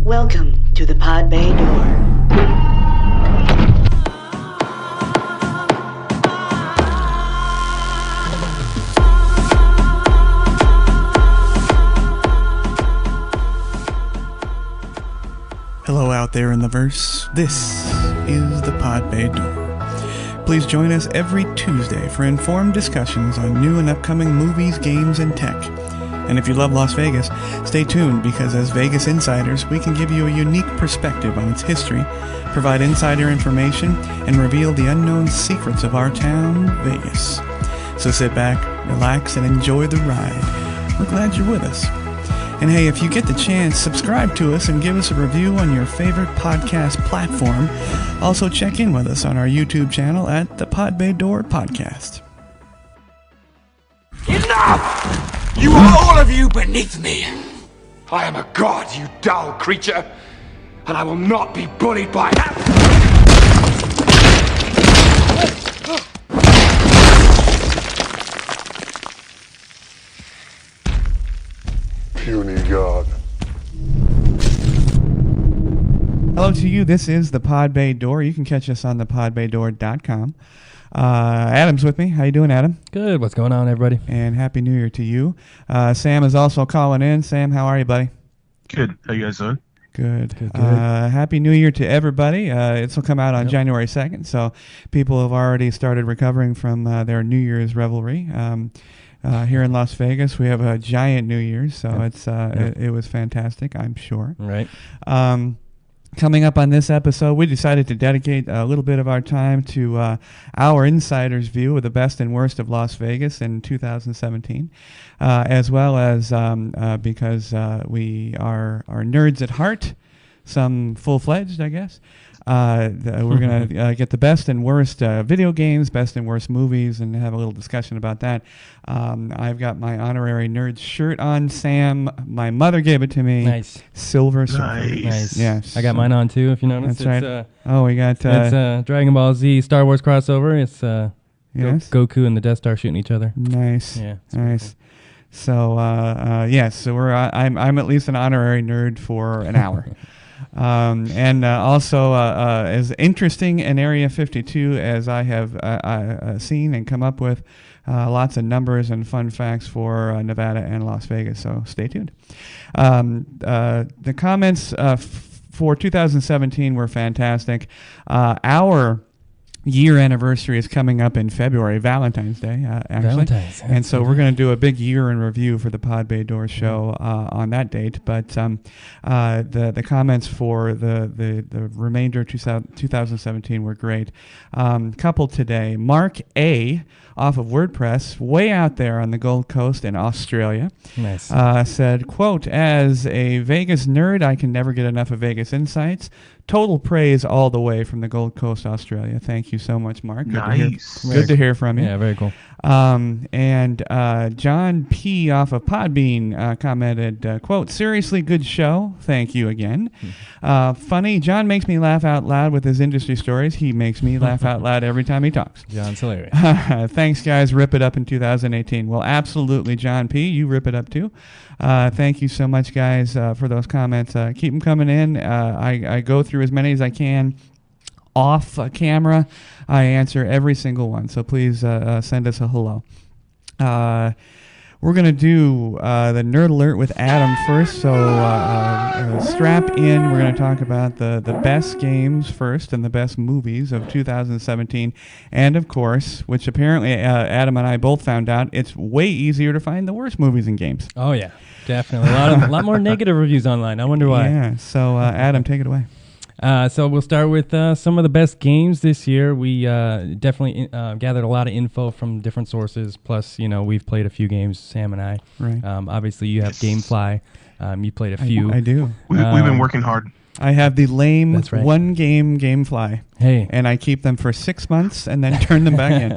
Welcome to the Pod Bay Door. Hello out there in the verse. This is the Pod Bay Door. Please join us every Tuesday for informed discussions on new and upcoming movies, games, and tech. And if you love Las Vegas, stay tuned because as Vegas insiders, we can give you a unique perspective on its history, provide insider information, and reveal the unknown secrets of our town, Vegas. So sit back, relax, and enjoy the ride. We're glad you're with us. And hey, if you get the chance, subscribe to us and give us a review on your favorite podcast platform. Also check in with us on our YouTube channel at the Pod Bay Door Podcast. Enough! You are all of you beneath me. I am a god, you dull creature, and I will not be bullied by that. Puny god. Hello to you. This is the Pod Bay Door. You can catch us on thepodbaydoor.com. Adam's with me. How you doing, Adam? Good. What's going on, everybody? And Happy New Year to you. Sam is also calling in. Sam, how are you, buddy? Good. How you guys doing? Good. Happy New Year to everybody. This will come out on January 2nd, so people have already started recovering from their New Year's revelry. Here in Las Vegas, we have a giant New Year's, so it was fantastic, I'm sure. Right. Coming up on this episode, we decided to dedicate a little bit of our time to our insider's view of the best and worst of Las Vegas in 2017, as well as because we are nerds at heart, some full-fledged, I guess. We're going to get the best and worst video games, best and worst movies, and have a little discussion about that. I've got my honorary nerd shirt on. Sam, my mother gave it to me. Nice. Silver. Nice. Yes. I got mine on, too, if you notice. That's right. We got... it's Dragon Ball Z Star Wars crossover. It's yes. Goku and the Death Star shooting each other. Nice. Yeah. Nice. So, yes. So I'm at least an honorary nerd for an hour. And also, as interesting in Area 52 as I have seen and come up with, lots of numbers and fun facts for Nevada and Las Vegas, so stay tuned. The comments for 2017 were fantastic. Our year anniversary is coming up in February, Valentine's Day, actually. And so we're going to do a big year in review for the Pod Bay Door show on that date. But the comments for the remainder of 2017 were great. Couple today, Mark A. off of WordPress, way out there on the Gold Coast in Australia, said, quote, "As a Vegas nerd, I can never get enough of Vegas Insights. Total praise all the way from the Gold Coast, Australia." Thank you so much, Mark. Nice. Good to hear from you. Yeah, very cool. And John P. off of Podbean commented, quote, "Seriously good show. Thank you again. Funny, John makes me laugh out loud with his industry stories. He makes me laugh out loud every time he talks." John's hilarious. Thanks, guys. Rip it up in 2018. Well, absolutely, John P. You rip it up, too. Thank you so much, guys, for those comments. Keep them coming in. I go through as many as I can off camera. I answer every single one, so please send us a hello. We're going to do the Nerd Alert with Adam first, so strap in. We're going to talk about the best games first and the best movies of 2017. And, of course, which apparently Adam and I both found out, it's way easier to find the worst movies and games. Oh, yeah, definitely. A lot more negative reviews online. I wonder why. Yeah, so Adam, take it away. So we'll start with some of the best games this year. We definitely gathered a lot of info from different sources. Plus, we've played a few games, Sam and I. Right. Obviously, you have GameFly. You played a few. I do. We've been working hard. I have the lame one-game GameFly. Hey. And I keep them for 6 months and then turn them back in.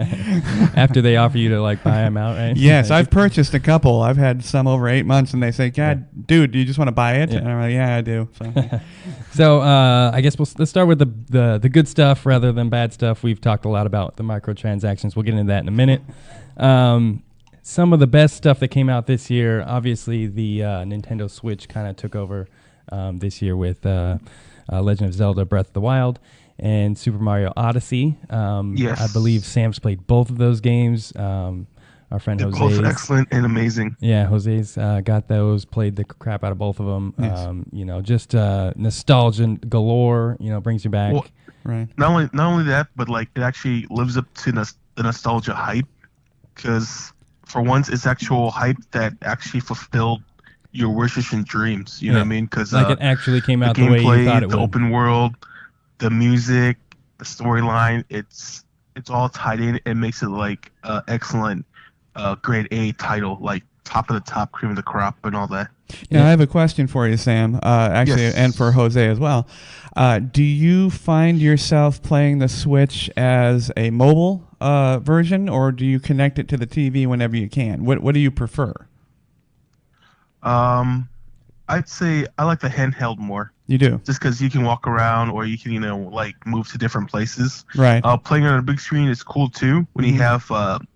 After they offer you to buy them out, right? Yes, I've purchased a couple. I've had some over 8 months, and they say, "God, dude, do you just want to buy it?" Yeah. And I'm like, "Yeah, I do." So I guess let's start with the good stuff rather than bad stuff. We've talked a lot about the microtransactions. We'll get into that in a minute. Some of the best stuff that came out this year, obviously the Nintendo Switch kind of took over this year with Legend of Zelda: Breath of the Wild and Super Mario Odyssey. Yes. I believe Sam's played both of those games. Our friend They're Jose. both excellent and amazing. Yeah, Jose's got those, played the crap out of both of them. Yes. Just nostalgia galore, brings you back. Well, Right. Not only that, but like it actually lives up to the nostalgia hype, because for once it's actual hype that actually fulfilled your wishes and dreams. You know what I mean? Because Like it actually came the out the way you thought gameplay, it the would. open world, the music, the storyline, it's all tied in. It makes it like excellent grade A title, like top of the top, cream of the crop, and all that. Yeah, I have a question for you, Sam. Actually, Yes. and for Jose as well. Do you find yourself playing the Switch as a mobile version, or do you connect it to the TV whenever you can? What do you prefer? I'd say I like the handheld more, You do, just because you can walk around or you can like move to different places. right? Playing on a big screen is cool too when you have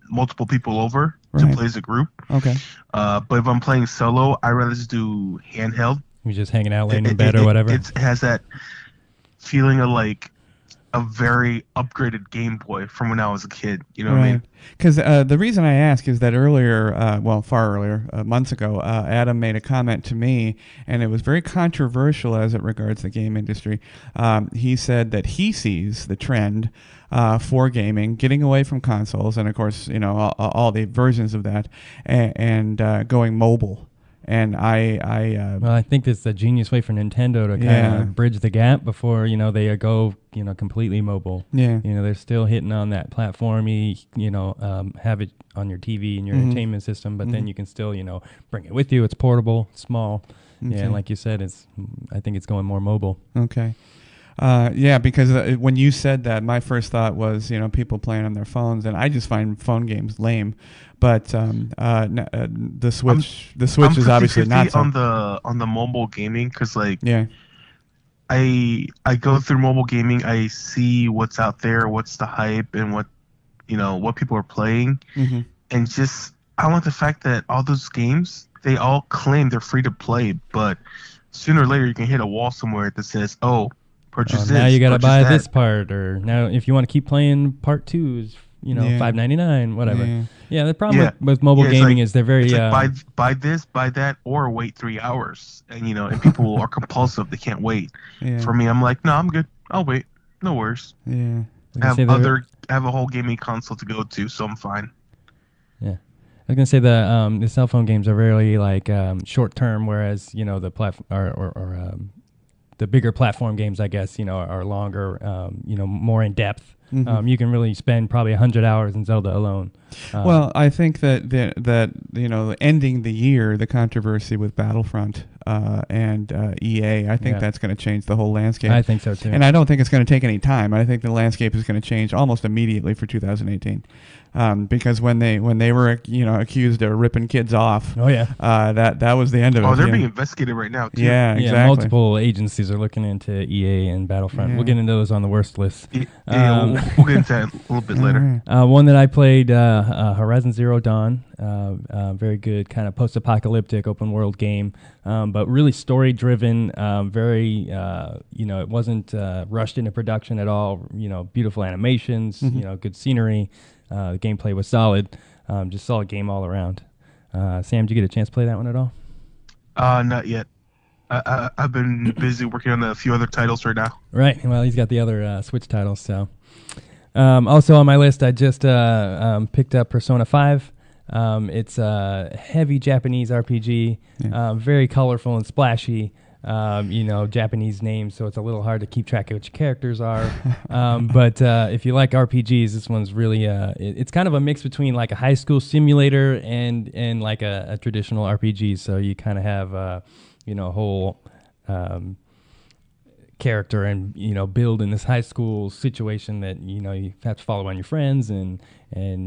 multiple people over to Right. play as a group. Okay. But if I'm playing solo, I rather just do handheld. You're just hanging out, laying in bed or whatever. It has that feeling of like a very upgraded Game Boy from when I was a kid. You know what I mean? Because the reason I ask is that earlier, far earlier, months ago, Adam made a comment to me, and it was very controversial as it regards the game industry. He said that he sees the trend for gaming getting away from consoles, and of course, all the versions of that, and going mobile. And Well, I think it's a genius way for Nintendo to kind Yeah. of bridge the gap before they go completely mobile. Yeah. They're still hitting on that platformy, have it on your TV and your entertainment system, but then you can still bring it with you. It's portable, small. Okay. Yeah, and like you said, I think it's going more mobile. Okay. Yeah, because when you said that, my first thought was, people playing on their phones, and I just find phone games lame. But the Switch, I'm is obviously 50-50 not so. on the mobile gaming, because like Yeah. I go through mobile gaming. I see what's out there, what's the hype, and what people are playing, Mm-hmm. and just I like the fact that all those games, they all claim they're free to play, but sooner or later you can hit a wall somewhere that says, "Oh, purchase this." Now you got to purchase buy that. this part, or now if you want to keep playing part 2 is Yeah. $5.99, whatever. Yeah. Yeah, the problem Yeah. with mobile Yeah, it's gaming like- is they're very It's like buy this, buy that, or wait 3 hours, and people are compulsive; they can't wait. Yeah. For me, I'm like, no, I'm good. I'll wait. No worries. Yeah. I have say they're- I have a whole gaming console to go to, so I'm fine. Yeah, I was gonna say the cell phone games are very like short term, whereas the the bigger platform games, I guess, are longer, more in depth. Mhm. You can really spend probably 100 hours in Zelda alone. Well, I think that ending the year, the controversy with Battlefront and EA, I think Yeah. that's going to change the whole landscape. I think so too. And I don't think it's going to take any time. I think the landscape is going to change almost immediately for 2018, because when they were accused of ripping kids off, oh yeah. that was the end of it. Oh, they're yeah. being investigated right now too. Yeah, Yeah, exactly. multiple agencies are looking into EA and Battlefront. Yeah. We'll get into those on the worst list. Yeah, we'll get into that a little bit later. One that I played, Horizon Zero Dawn, very good kind of post-apocalyptic open world game, but really story-driven. Very, it wasn't rushed into production at all. Beautiful animations, good scenery. The gameplay was solid. Just solid game all around. Sam, did you get a chance to play that one at all? Not yet. I've been busy working on a few other titles right now. Right. Well, he's got the other Switch titles. So, also on my list, I just picked up Persona 5. It's a heavy Japanese RPG, very colorful and splashy. Japanese names, so it's a little hard to keep track of which characters are. But if you like RPGs, this one's really it's kind of a mix between like a high school simulator and like a traditional RPG. So you kind of have a whole character and build in this high school situation that you have to follow on your friends and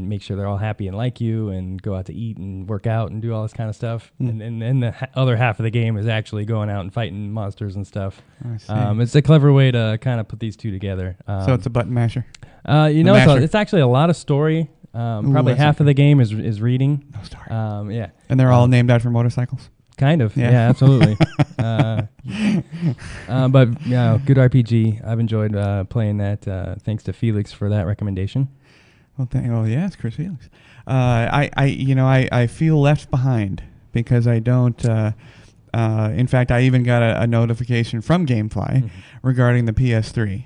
make sure they're all happy and like you and go out to eat and work out and do all this kind of stuff. And then the other half of the game is actually going out and fighting monsters and stuff. I see. It's a clever way to kind of put these two together. So it's a button masher. It's it's actually a lot of story. Probably that's half of the game is reading. No story. Yeah. And they're all named after motorcycles. Kind of. Yeah. Yeah, absolutely. But yeah, good RPG. I've enjoyed playing that. Thanks to Felix for that recommendation. Well, yeah, it's Chris Felix. I feel left behind because I don't. In fact, I even got a notification from GameFly regarding the PS3.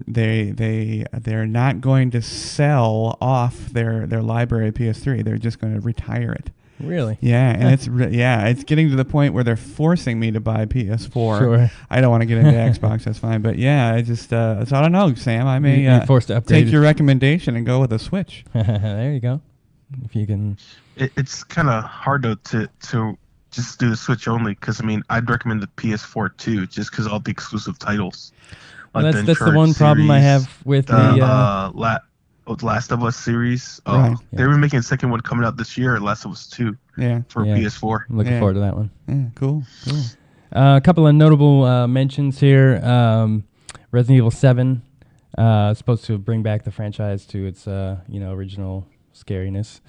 They're not going to sell off their library of PS3. They're just going to retire it. Really? Yeah, and it's getting to the point where they're forcing me to buy PS4. Sure. I don't want to get into Xbox. That's fine, but yeah, I just so I don't know, Sam. I may You're forced to upgrade take your recommendation and go with a Switch. There you go. If you can. It's kind of hard though to just do the Switch only, because I mean I'd recommend the PS4 too, just because all the exclusive titles. Well, Like that's the one problem I have with the Last of Us series. Right. They were making a second one coming out this year, Last of Us 2 for PS4. I'm looking forward to that one. Yeah, cool. A couple of notable mentions here. Resident Evil 7 supposed to bring back the franchise to its original scariness.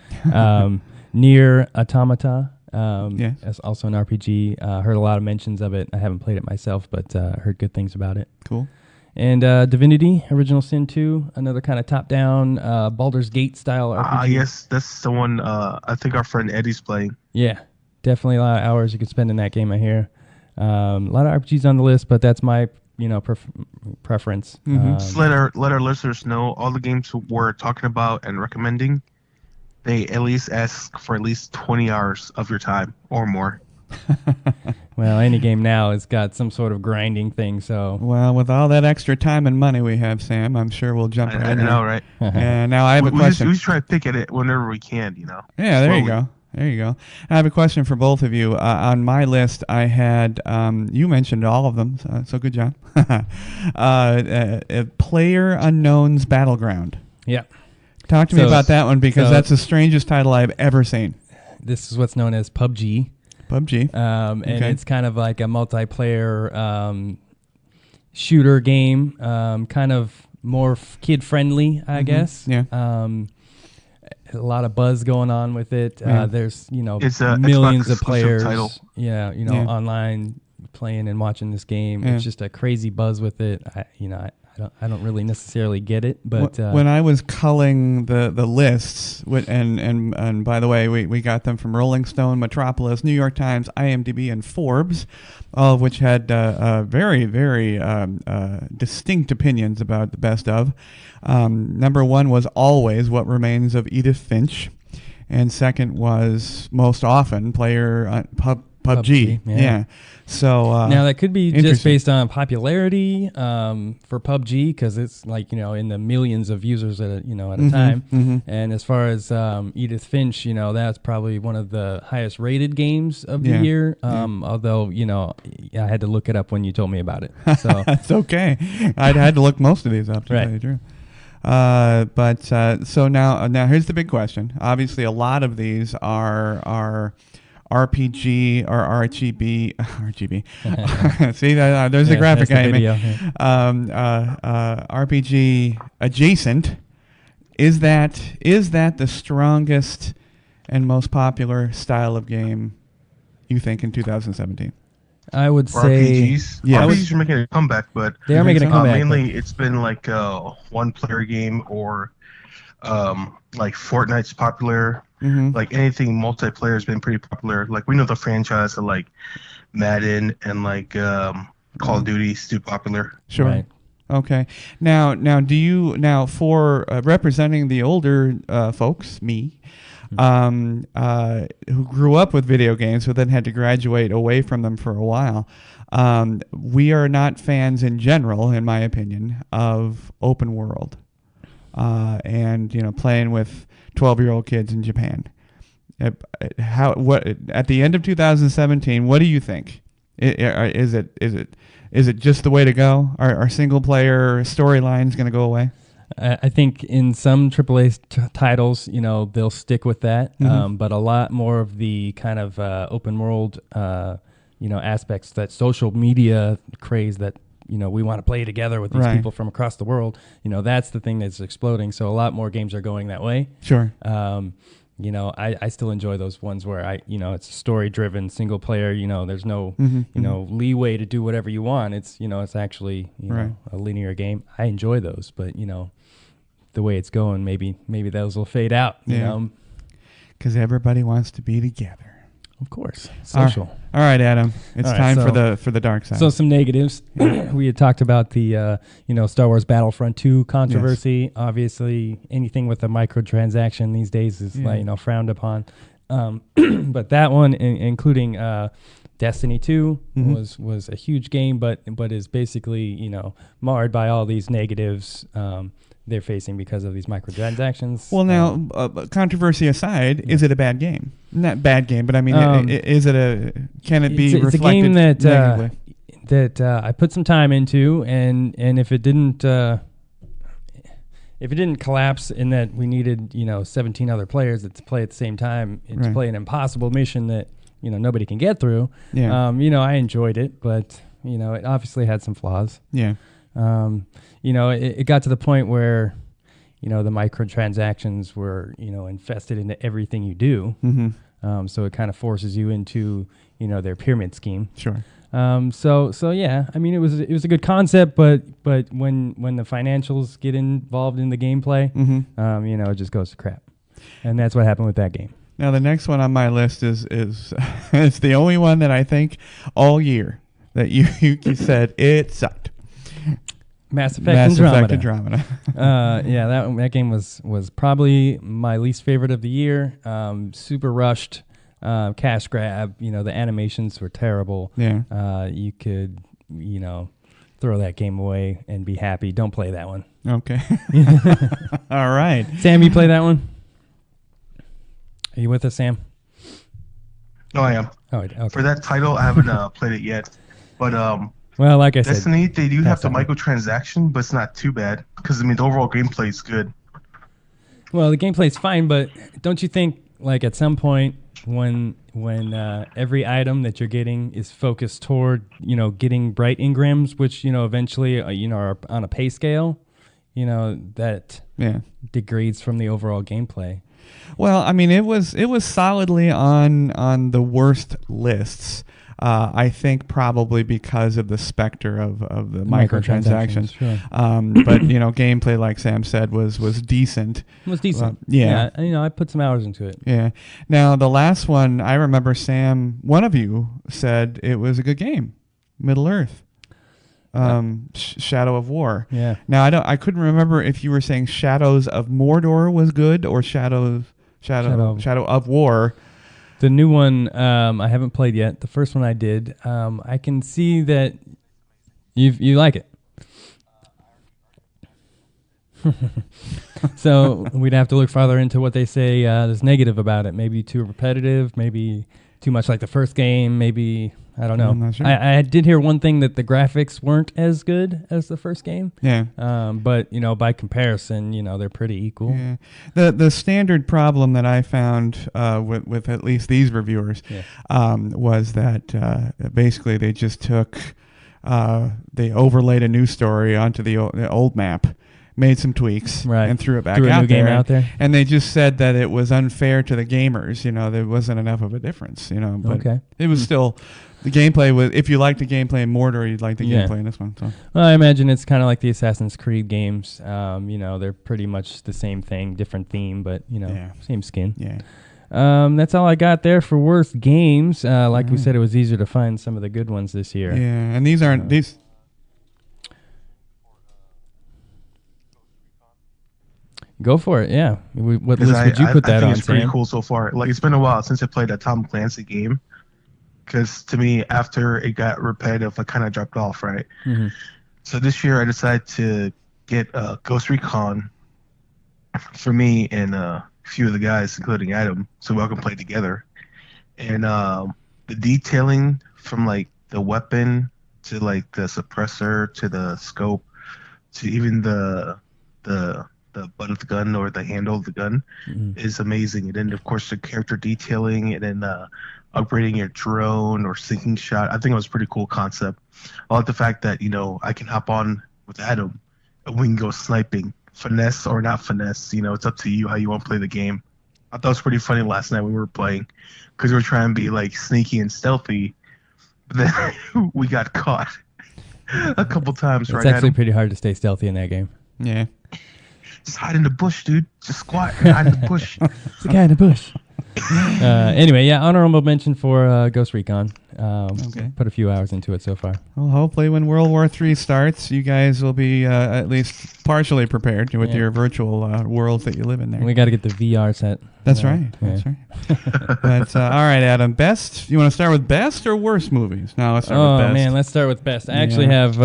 Nier Automata. It's also an RPG. Heard a lot of mentions of it. I haven't played it myself, but heard good things about it. Cool. And Divinity, Original Sin 2, another kind of top-down Baldur's Gate style RPG. Yes, that's the one I think our friend Eddie's playing. Yeah, definitely a lot of hours you could spend in that game, I hear. A lot of RPGs on the list, but that's my preference. Just let our listeners know all the games we're talking about and recommending, they at least ask for at least 20 hours of your time or more. Well, any game now has got some sort of grinding thing, so... Well, with all that extra time and money we have, Sam, I'm sure we'll jump right in. I know, right? And now I have a question. We just try to pick at it whenever we can, Yeah, there you go. There you go. I have a question for both of you. On my list, I had, you mentioned all of them, so good job. Player Unknown's Battleground. Yeah. Talk to me about that one, because that's the strangest title I've ever seen. This is what's known as PUBG. PUBG. And it's kind of like a multiplayer shooter game, kind of more kid-friendly, I guess. Yeah. A lot of buzz going on with it. There's, it's millions of players. Title. Online playing and watching this game. Yeah. It's just a crazy buzz with it. I don't really necessarily get it, but when I was culling the lists, and by the way, we got them from Rolling Stone, Metropolis, New York Times, IMDb, and Forbes, all of which had very, very distinct opinions about the best of. Number one was always What Remains of Edith Finch, and second was most often PUBG. Yeah. So now that could be just based on popularity for PUBG, because it's like in the millions of users at a time. Mm-hmm. And as far as Edith Finch, that's probably one of the highest rated games of the year. Although I had to look it up when you told me about it. So that's okay. I'd had to look most of these up to tell you the truth. So now here's the big question. Obviously, a lot of these are RPG or RGB. See, there's the graphic I made. RPG adjacent. Is that the strongest and most popular style of game you think in 2017? I would say RPGs. Yes. RPGs are making a comeback, but they are making a comeback. Mainly, it's been like a one-player game, or like Fortnite's popular. Mm-hmm. Like anything multiplayer has been pretty popular. Like we know the franchise of like Madden and like Call of Duty is too popular. Sure. Right. Okay. Now for representing the older folks, me, who grew up with video games, but then had to graduate away from them for a while, we are not fans in general, in my opinion, of open world, and playing with 12-year-old kids in Japan. At the end of 2017? What do you think? Is it just the way to go? Are single player storylines going to go away? I think in some AAA titles, they'll stick with that. Mm-hmm. But a lot more of the kind of open world, aspects, that social media craze that we want to play together with these people from across the world. That's the thing that's exploding. So a lot more games are going that way. Sure. you know, I still enjoy those ones where it's story driven, single player. You know, there's no leeway to do whatever you want. It's it's actually a linear game. I enjoy those, but the way it's going, maybe those will fade out. You know, because everybody wants to be together. Of course, social. All right, Adam. It's time for the dark side. So some negatives. We had talked about the Star Wars Battlefront 2 controversy. Yes. Obviously, anything with a microtransaction these days is frowned upon. But that one, including Destiny 2, was a huge game, but is basically marred by all these negatives. They're facing because of these microtransactions. Well, now, controversy aside, is it a bad game? Not bad game, but I mean, is it can it be reflected it's a game that negatively? That I put some time into, and if it didn't collapse in that we needed 17 other players to play at the same time to play an impossible mission that nobody can get through. Yeah. I enjoyed it, but it obviously had some flaws. Yeah. It got to the point where, the microtransactions were, infested into everything you do. Mm-hmm. So it kind of forces you into, their pyramid scheme. Sure. So yeah, I mean, it was a good concept, but when the financials get involved in the gameplay, it just goes to crap. And that's what happened with that game. Now, the next one on my list is it's the only one that I think all year that you said it sucked. Mass Effect Andromeda. Yeah, that game was probably my least favorite of the year. Super rushed, cash grab. The animations were terrible. Yeah. You could, throw that game away and be happy. Don't play that one. Okay. All right. Sam, you play that one? Are you with us, Sam? No, I am. Oh, okay. For that title, I haven't played it yet, but well, like I said, Destiny, they do have the microtransaction, but it's not too bad because the overall gameplay is good. Well, the gameplay's fine, but don't you think like at some point when every item that you're getting is focused toward getting bright engrams, which eventually are on a pay scale, that degrades from the overall gameplay. Well, I mean, it was solidly on the worst lists. I think probably because of the specter of the microtransactions. Sure. But gameplay, like Sam said, was decent. It was decent. Yeah. I put some hours into it. Yeah. Now the last one, I remember Sam, one of you said it was a good game, Middle Earth. Shadow of War. Yeah. Now I couldn't remember if you were saying Shadows of Mordor was good or Shadow of War. The new one I haven't played yet. The first one I did. I can see that you like it. So we'd have to look farther into what they say is negative about it. Maybe too repetitive. Maybe too much like the first game. Maybe I don't know. I'm not sure. I did hear one thing that the graphics weren't as good as the first game. Yeah. But by comparison, they're pretty equal. Yeah. The standard problem that I found with at least these reviewers was that basically they just took they overlaid a new story onto the old map, made some tweaks, and threw it back out there. And they just said that it was unfair to the gamers. There wasn't enough of a difference. But it was still. The gameplay was, if you liked the gameplay in Mordor, you'd like the gameplay in this one. So. Well, I imagine it's kind of like the Assassin's Creed games. They're pretty much the same thing, different theme, but same skin. Yeah. That's all I got there for worst games. Like we said, it was easier to find some of the good ones this year. Yeah, and these aren't these. Go for it. Yeah. What list would you put that on? I think it's pretty cool so far. Like it's been a while since I played a Tom Clancy game. Because to me, after it got repetitive, I kind of dropped off, right? Mm-hmm. So this year, I decided to get Ghost Recon for me and a few of the guys, including Adam, so we all can play together. And the detailing from like the weapon to like the suppressor to the scope to even the butt of the gun or the handle of the gun is amazing. And then of course the character detailing and then upgrading your drone or sinking shot. I think it was a pretty cool concept. I like the fact that, I can hop on with Adam and we can go sniping. Finesse or not finesse, it's up to you how you want to play the game. I thought it was pretty funny last night when we were playing, because we were trying to be like sneaky and stealthy, but then we got caught a couple times. It's actually pretty hard to stay stealthy in that game. Yeah. Just hide in the bush, dude. Just squat and hide in the bush. It's the guy in the bush. Anyway, yeah, honorable mention for Ghost Recon. Okay. Put a few hours into it so far. Well, hopefully when World War III starts, you guys will be at least partially prepared with your virtual worlds that you live in there. We got to get the VR set. That's right. That's right. But, all right, Adam. Best? You want to start with best or worst movies? No, let's start with best. Oh, man, let's start with best. I actually have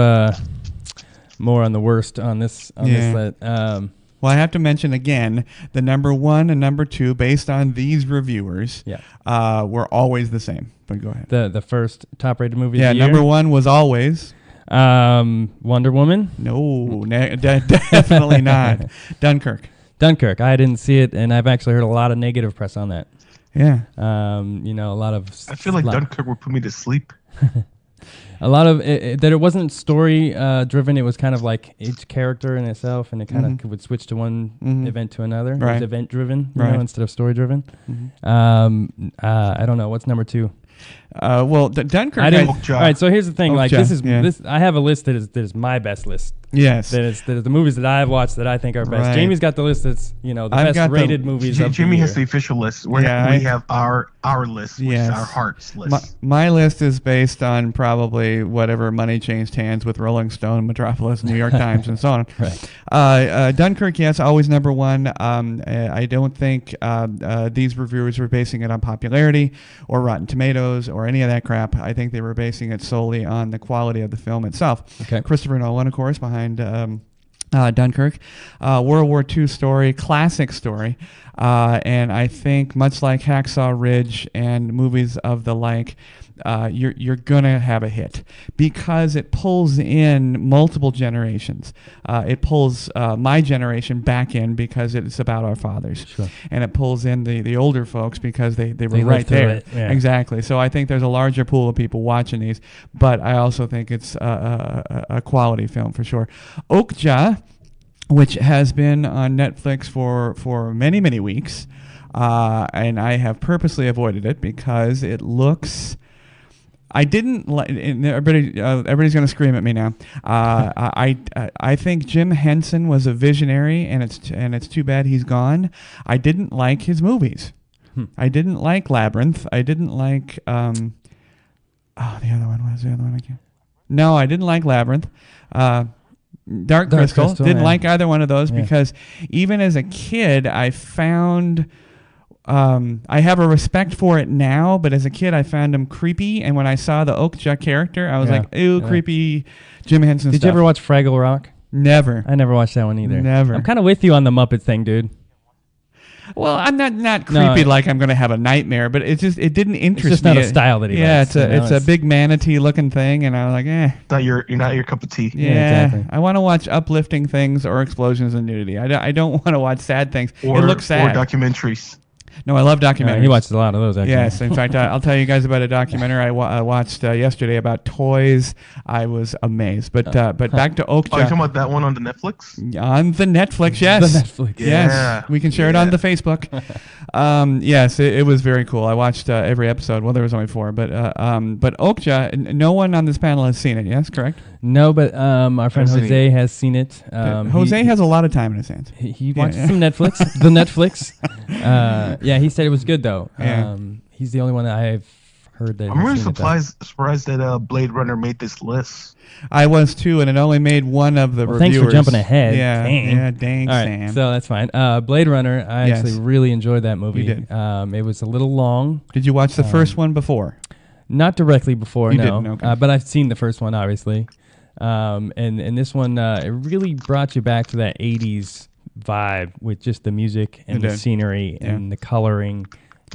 more on the worst on this list. Well, I have to mention again, the number 1 and number 2, based on these reviewers, were always the same. But go ahead. The first top-rated movie of the year? Yeah, number 1 was always... Wonder Woman? No, definitely not. Dunkirk. I didn't see it, and I've actually heard a lot of negative press on that. Yeah. A lot of... I feel like Dunkirk would put me to sleep. A lot of that it wasn't story driven. It was kind of like each character in itself, and it kind of would switch to one event to another. It was event driven, instead of story driven. I don't know. What's number 2? Well, Dunkirk. All right, so here's the thing. Like this. I have a list that is my best list. Yes. That is the movies that I've watched that I think are best. Right. Jamie's got the list that's the I've best rated movies. Jamie has the official list. We have our list, which is our heart's list. My list is based on probably whatever money changed hands with Rolling Stone, Metropolis, New York Times, and so on. Right. Dunkirk, yes, always number 1. I don't think these reviewers were basing it on popularity or Rotten Tomatoes or any of that crap. I think they were basing it solely on the quality of the film itself. Okay. Christopher Nolan, of course, behind Dunkirk. World War II story, classic story. And I think much like Hacksaw Ridge and movies of the like, you're going to have a hit because it pulls in multiple generations. It pulls my generation back in because it's about our fathers. Sure. And it pulls in the older folks because they were right there. Yeah. Exactly. So I think there's a larger pool of people watching these, but I also think it's a quality film for sure. Okja, which has been on Netflix for many, many weeks, and I have purposely avoided it because it looks... I didn't like. Everybody's going to scream at me now. I think Jim Henson was a visionary, and it's too bad he's gone. I didn't like his movies. I didn't like Labyrinth. I didn't like. The other one. What was the other one again? No, I didn't like Labyrinth. Dark Crystal. Didn't like either one of those because even as a kid, I found. I have a respect for it now, but as a kid, I found him creepy. And when I saw the Okja character, I was like, "Ew, creepy Jim Henson." Did you ever watch Fraggle Rock? Never. I never watched that one either. Never. I'm kind of with you on the Muppet thing, dude. Well, I'm not creepy like I'm going to have a nightmare, but it didn't interest me. It's just not a style that he likes. It's a big manatee looking thing, and I was like, eh. Not your cup of tea. Yeah, exactly. I want to watch uplifting things or explosions and nudity. I don't want to watch sad things. It looks sad. Or documentaries. No, I love documentaries. He watched a lot of those, actually. Yes, in fact, I'll tell you guys about a documentary I watched yesterday about toys. I was amazed. But back to Okja. Oh, you're talking about that one on the Netflix? On the Netflix, yes. The Netflix. Yes, Yeah. we can share it on the Facebook. Yes, it was very cool. I watched every episode. Well, there was only 4, but Okja, no one on this panel has seen it. Yes, correct? No, but our friend Jose has seen it. Jose has a lot of time in his hands. He watched some Netflix. The Netflix. Yeah, he said it was good though. Yeah. He's the only one that I've heard that. I'm really surprised that Blade Runner made this list. I was too, and it only made one of the reviewers. Thanks for jumping ahead. Yeah, dang. Dang, All right, Sam. so that's fine. Blade Runner, I actually really enjoyed that movie. You did. It was a little long. Did you watch the first one before? Not directly before, You no. didn't, okay. But I've seen the first one, obviously. And this one, it really brought you back to that 80s vibe with just the music and the scenery and the coloring.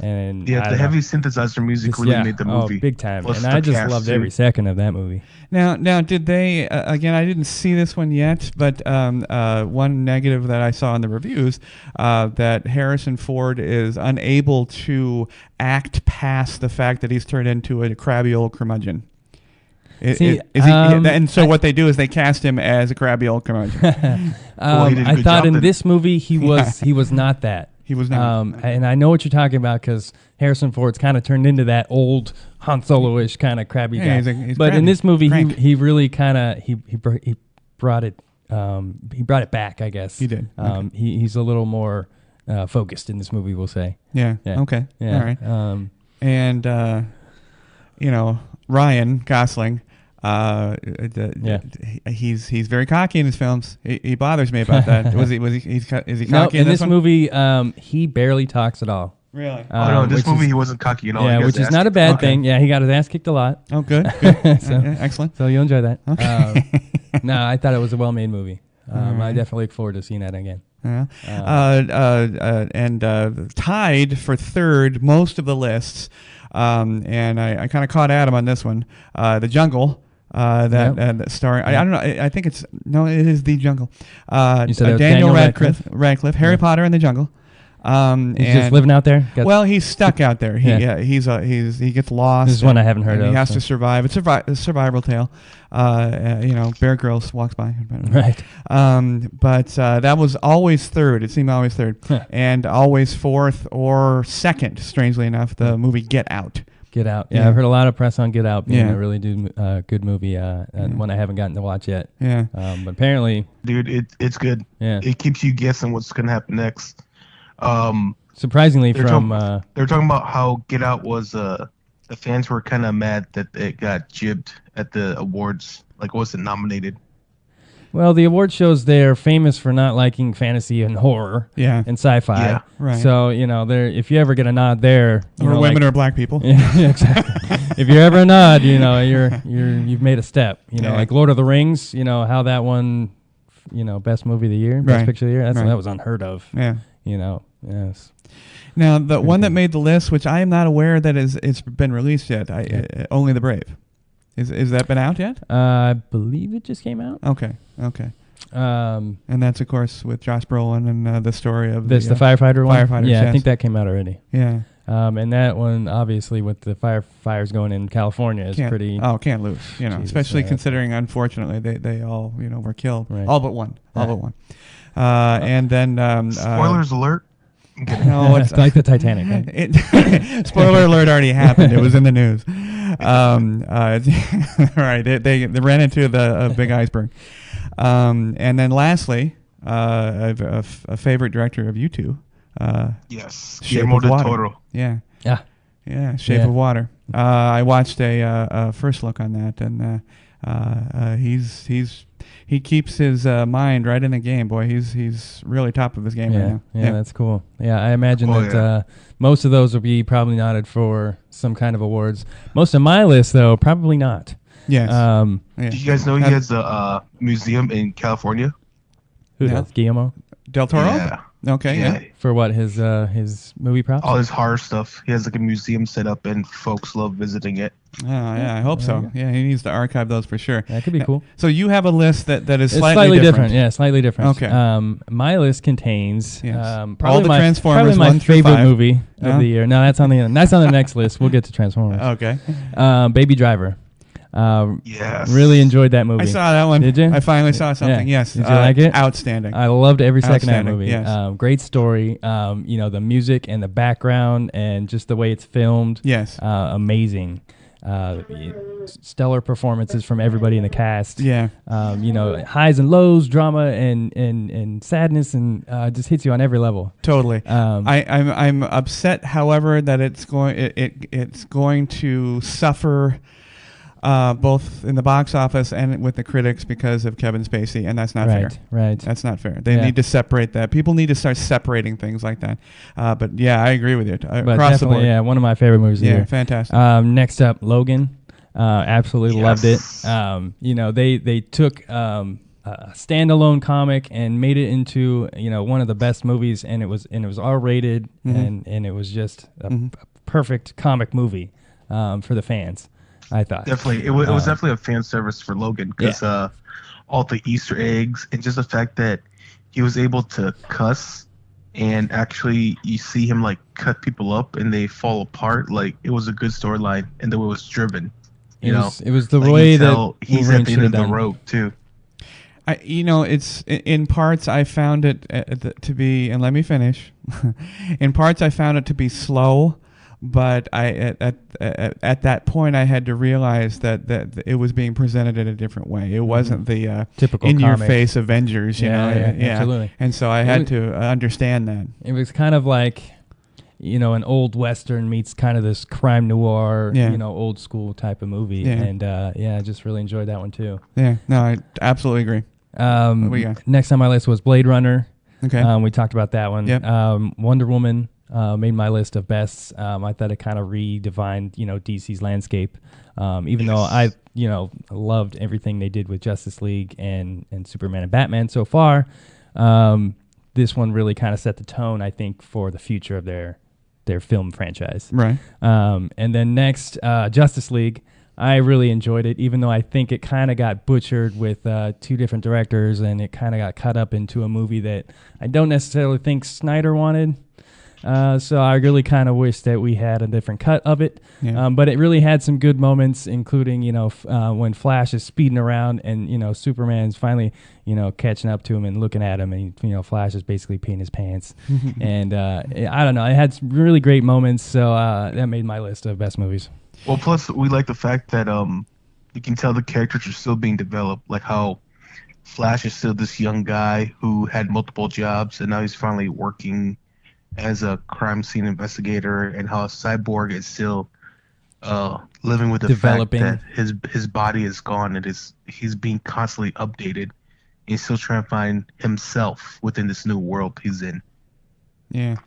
And the heavy synthesizer music really made the movie. Big time. Plus and I just cast, loved too. every second of that movie. Now, did they? Again, I didn't see this one yet, but one negative that I saw in the reviews that Harrison Ford is unable to act past the fact that he's turned into a crabby old curmudgeon. And so what they do is they cast him as a crabby old curmudgeon. I thought in this movie he was not that. He was not. And I know what you're talking about because Harrison Ford's kind of turned into that old Han Solo-ish kind of crabby guy. He's but crabby. in this movie, Crank. he really kind of he brought it back, I guess. He did. Okay. He's a little more focused in this movie, we'll say. Yeah. Yeah. Okay. Yeah. All right. And Ryan Gosling. He's very cocky in his films. He bothers me about that. Is he cocky Nope, in this one? movie, he barely talks at all. Really? This which movie is- he wasn't cocky at all. Yeah, He got which his is ass not a kicked. bad Okay. thing. Yeah, he got his ass kicked a lot. Oh, good. So- Excellent. So you'll enjoy that. Okay. No, I thought it was a well-made movie. I definitely look forward to seeing that again. Yeah. And tied for third most of the lists. And I kind of caught Adam on this one. The Jungle. That starring. I don't know. I think it is The Jungle. You said it was Daniel Daniel Radcliffe. Harry Potter and the Jungle. He's just living out there. Well, he's stuck out there. He Yeah. he gets lost. This is one I haven't heard and of, He has so. to survive. It's a survival tale. Bear Grylls walks by. Right. But that was always third. It seemed always third, Huh. and always fourth or second. Strangely enough, the movie Get Out. Get Out. Yeah, Yeah. I've heard a lot of press on Get Out being Yeah. a really good movie, and one I haven't gotten to watch yet. Yeah. But apparently, Dude, it's good. yeah. It keeps you guessing what's gonna happen next. Surprisingly, They're from they're talking about how Get Out was the fans were kind of mad that it got jibbed at the awards, like wasn't nominated. well, the award shows they're famous for not liking fantasy and horror Yeah. and sci-fi. Yeah. Right. So if you ever get a nod there, Or women or black people. yeah, exactly. If you're ever a nod, you've made a step. Yeah. Like Lord of the Rings. How that one, best movie of the year, best Right. picture of the year. Right. That was unheard of. Yeah. Yes. Now the one that made the list, which I am not aware that it's been released yet. Only the Brave. Is that been out yet? I believe it just came out. Okay. Um, And that's of course with Josh Brolin and the story of the firefighter one. firefighters, Yeah, I yes. think that came out already. Yeah. And that one, obviously, with the fires going in California, is pretty. Can't lose. Jesus, Especially yeah. considering, unfortunately, they all were killed. Right. All but one. And then Spoilers alert. No, it's like the Titanic. Right? spoiler alert already happened. It was in the news. Right. They ran into the big iceberg. And then lastly, a favorite director of you two. Yes. Shape Guillermo of del Water. Toro. Yeah. Yeah. Shape Yeah. of Water. I watched a first look on that, and he keeps his mind right in the game. Boy, he's really top of his game right now. Yeah, that's cool. Yeah, I imagine Oh, that yeah. most of those will be probably nodded for some kind of awards. Most of my list, though, probably not. Yes. Yeah. Did you guys know he has a museum in California? Who Yeah. does? Guillermo? Del Toro. Yeah. Okay. Yeah. For what, his movie props? All his horror stuff. He has like a museum set up, and folks love visiting it. Oh, yeah. I hope so. Yeah, he needs to archive those for sure. That could be cool. So you have a list that is It's slightly different. Yeah, slightly different. Okay. My list contains Yes. probably All the my, Transformers probably my 1 through favorite 5. movie Yeah. of the year. No, that's on the next list. We'll get to Transformers. Okay. Baby Driver. Yes. Really enjoyed that movie. I saw that one. Did you? I finally saw something. Yeah. Yes. Did you like it? Outstanding. I loved every second of that Outstanding, movie. yes. Great story. The music and the background and just the way it's filmed. Yes. Amazing. Stellar performances from everybody in the cast. Yeah. Highs and lows, drama and sadness, and just hits you on every level. Totally. Um, I'm upset, however, that it's going to suffer both in the box office and with the critics because of Kevin Spacey, and that's not fair. Right. That's not fair. They Yeah. need to separate that. People need to start separating things like that. But yeah, I agree with you. But Across the board. definitely, yeah, one of my favorite movies of the Yeah, year. fantastic. Next up, Logan. Absolutely loved it. Yes. They took a standalone comic and made it into one of the best movies, and it was R-rated, Mhm. and it was just a Mhm. perfect comic movie for the fans, I thought. Definitely. It was definitely a fan service for Logan because all the Easter eggs and just the fact that he was able to cuss and actually you see him like cut people up and they fall apart. Like it was a good storyline and the way it was driven. It was the Like, way you that tell he's Wolverine at the should end have of the done. road too. It's in parts I found it to be, and let me finish. In parts I found it to be slow, but at that point I had to realize that it was being presented in a different way. It wasn't the typical in comic. your face Avengers, you know. Yeah, absolutely. And so I had to understand that. It was kind of like, an old Western meets kind of this crime noir, old school type of movie. Yeah. And I just really enjoyed that one too. Yeah, no, I absolutely agree. What we got? Next on my list was Blade Runner. Okay. We talked about that one. Yep. Wonder Woman made my list of bests. I thought it kind of redefined, DC's landscape. Even though I, loved everything they did with Justice League and Superman and Batman so far, this one really kind of set the tone, I think, for the future of their film franchise. Right. And then next, Justice League. I really enjoyed it, even though I think it kind of got butchered with two different directors, and it kind of got cut up into a movie that I don't necessarily think Snyder wanted. So I really kind of wish that we had a different cut of it. Yeah. But it really had some good moments, including, when Flash is speeding around and, Superman's finally, catching up to him and looking at him, and, Flash is basically peeing his pants. And I don't know. It had some really great moments, so that made my list of best movies. Well, plus we like the fact that you can tell the characters are still being developed, like how Flash is still this young guy who had multiple jobs, and now he's finally working as a crime scene investigator, and how Cyborg is still living with the Developing. fact that his body is gone and he's being constantly updated. He's still trying to find himself within this new world he's in. Yeah.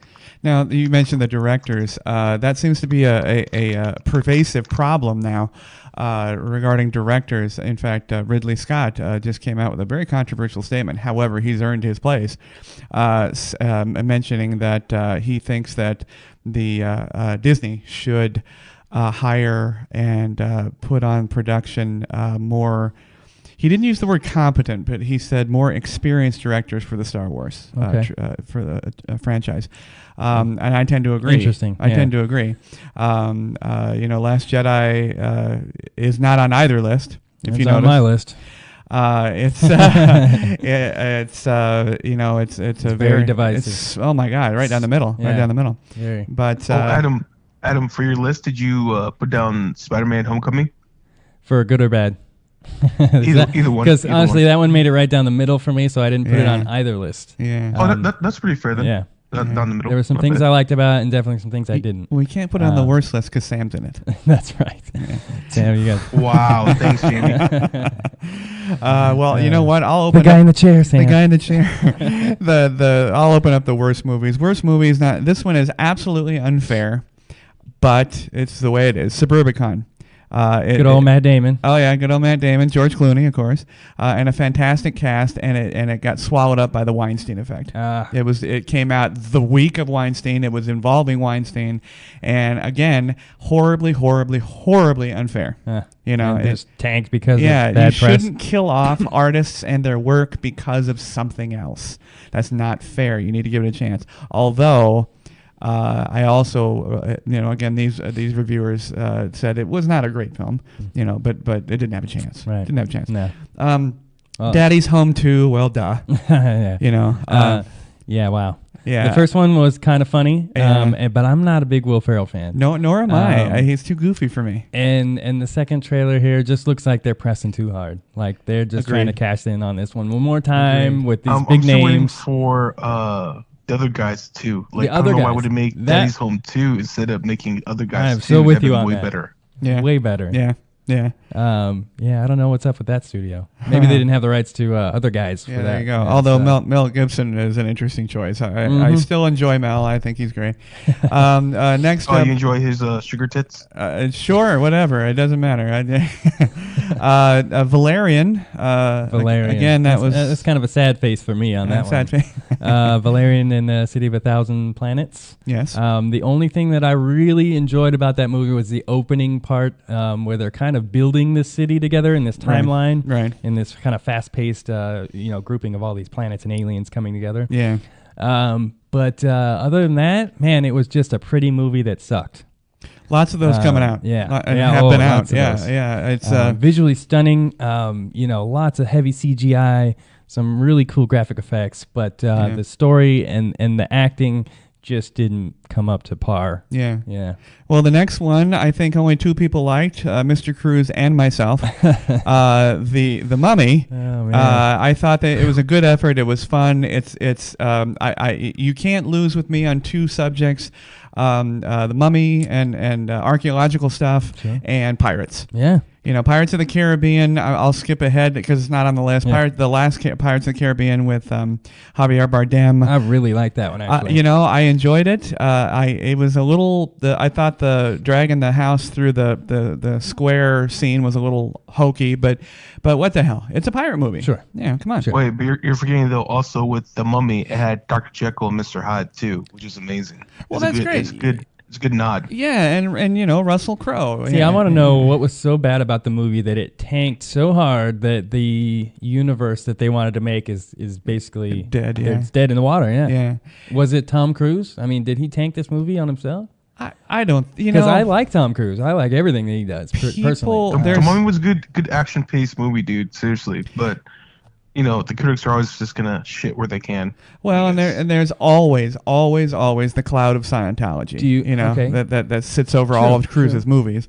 Now, you mentioned the directors. That seems to be a pervasive problem now regarding directors. In fact, Ridley Scott just came out with a very controversial statement. However, he's earned his place, mentioning that he thinks that the Disney should hire and put on production more. He didn't use the word competent, but he said more experienced directors for the Star Wars for the franchise, and I tend to agree. Interesting. I tend to agree. Last Jedi is not on either list. If you It's on notice. my list. It's a very divisive. Oh my God, right down the middle, right Yeah. down the middle. Very. But Adam, for your list, did you put down Spider-Man: Homecoming? For good or bad? Either one. Because Either honestly, one. that one made it right down the middle for me, so I didn't put it Yeah. on either list. yeah. That's pretty fair then. Yeah. Down the middle. There were some My things bad. I liked about it, and definitely some things I didn't. We can't put it on the worst list because Sam's in it. That's right. Sam, you got Wow, thanks, Jamie. Well, you know what? I'll the open guy up in the chair, Sam. the guy in the chair. I'll open up the worst movies. Worst movies. Not this one is absolutely unfair, but it's the way it is. Suburbicon. Good old Matt Damon. Oh yeah, good old Matt Damon, George Clooney, of course, and a fantastic cast, and it got swallowed up by the Weinstein effect. It came out the week of Weinstein. It was involving Weinstein, and again, horribly unfair. And just tanked because of you bad press. shouldn't kill off artists and their work because of something else. That's not fair. You need to give it a chance. Although. I also, again, these reviewers said it was not a great film, but it didn't have a chance. Right. Didn't have a chance. No. Daddy's Home 2, well, duh. yeah. Wow. Yeah. The first one was kind of funny, Yeah. but I'm not a big Will Ferrell fan. No, nor am I. He's too goofy for me. And the second trailer here just looks like they're pressing too hard. Like they're just trying to cash in on this one more time with these big I'm still waiting names. for the other guys too. Like The I don't other know why guys. would it make That- Daddy's Home 2 instead of making other guys I'm 2? so with That'd you be on way that. better. Yeah. Way better. Yeah. Yeah. I don't know what's up with that studio. Maybe they didn't have the rights to other guys for Yeah, that. there you go. Yeah, Although so- Mel Gibson is an interesting choice. I still enjoy Mel. I think he's great. Next Oh, up, you enjoy his sugar tits? sure, whatever. It doesn't matter. Valerian. Valerian. Again, that's kind of a sad face for me on that one. sad face. Valerian in the City of 1,000 Planets. Yes. The only thing that I really enjoyed about that movie was the opening part where they're kind of building this city together in this timeline. Right. In this kind of fast-paced, grouping of all these planets and aliens coming together. Yeah. But other than that, man, it was just a pretty movie that sucked. Lots of those coming out. Yeah. And Yeah, have been out. lots of Yeah, those. yeah. It's Visually stunning. Lots of heavy CGI, some really cool graphic effects, but the story and the acting just didn't come up to par. Yeah. Yeah. Well, the next one, I think only two people liked, Mr. Cruz and myself. The Mummy. Oh, man. I thought that it was a good effort. It was fun. You can't lose with me on two subjects: the Mummy and archaeological stuff, Sure. and pirates. Yeah. Pirates of the Caribbean. I'll skip ahead because it's not on the list. Yeah. The last Pirates of the Caribbean with Javier Bardem. I really like that one, actually. I enjoyed it. It was a little. I thought the dragging the house through the square scene was a little hokey, but what the hell? It's a pirate movie. Sure. Yeah, come on. Sure. Wait, but you're forgetting though. Also with the Mummy, it had Dr. Jekyll and Mr. Hyde too, which is amazing. Well, It's that's great. It's good. It's a good nod. Yeah, and Russell Crowe. See, I want to know what was so bad about the movie that it tanked so hard that the universe that they wanted to make is basically Dead, yeah. It's dead in the water. Yeah. Yeah. Was it Tom Cruise? I mean, did he tank this movie on himself? I don't. Because I like Tom Cruise. I like everything that he does. Personally, There's- The Mummy was good action paced movie, dude. Seriously, but the critics are always just gonna shit where they can. Well, and there's always the cloud of Scientology. Do you- okay. that sits over all of Cruise's movies.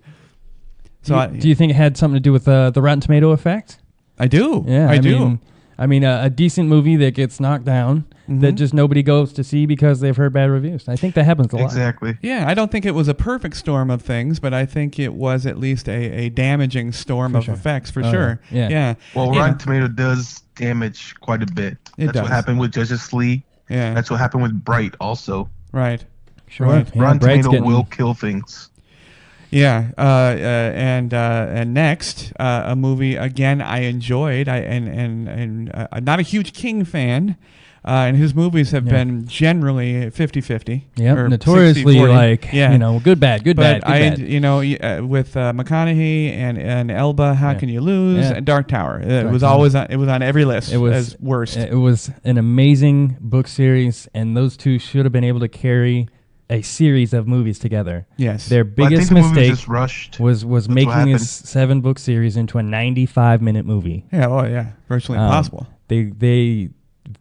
So do you think it had something to do with the Rotten Tomato effect? I do. Yeah, I do. I mean, a decent movie that gets knocked down that just nobody goes to see because they've heard bad reviews. I think that happens a lot. Exactly. Yeah, I don't think it was a perfect storm of things, but I think it was at least a damaging storm of sure. effects for Oh, sure. yeah. Yeah. Well, You Rotten know, Tomato does damage quite a bit. It That's does. what happened with Justice League. Yeah. That's what happened with Bright also. Right. Sure. Right. Yeah, Rotten Bright's Tomato getting- will kill things. Yeah, and next a movie again I enjoyed. I'm not a huge King fan, and his movies have been generally 50-50. Yep, or notoriously 60-40. like yeah. good bad, good But bad, good bad. with McConaughey and Elba, How Can You Lose? Yeah. And Dark Tower. It Dark was Tower. always it was on every list. It was as worst. It was an amazing book series, and those two should have been able to carry a series of movies together. Yes. Their But I think biggest the movie was mistake just rushed. was what making happened. this 7-book series into a 95-minute movie. Yeah. Oh yeah. Virtually impossible. They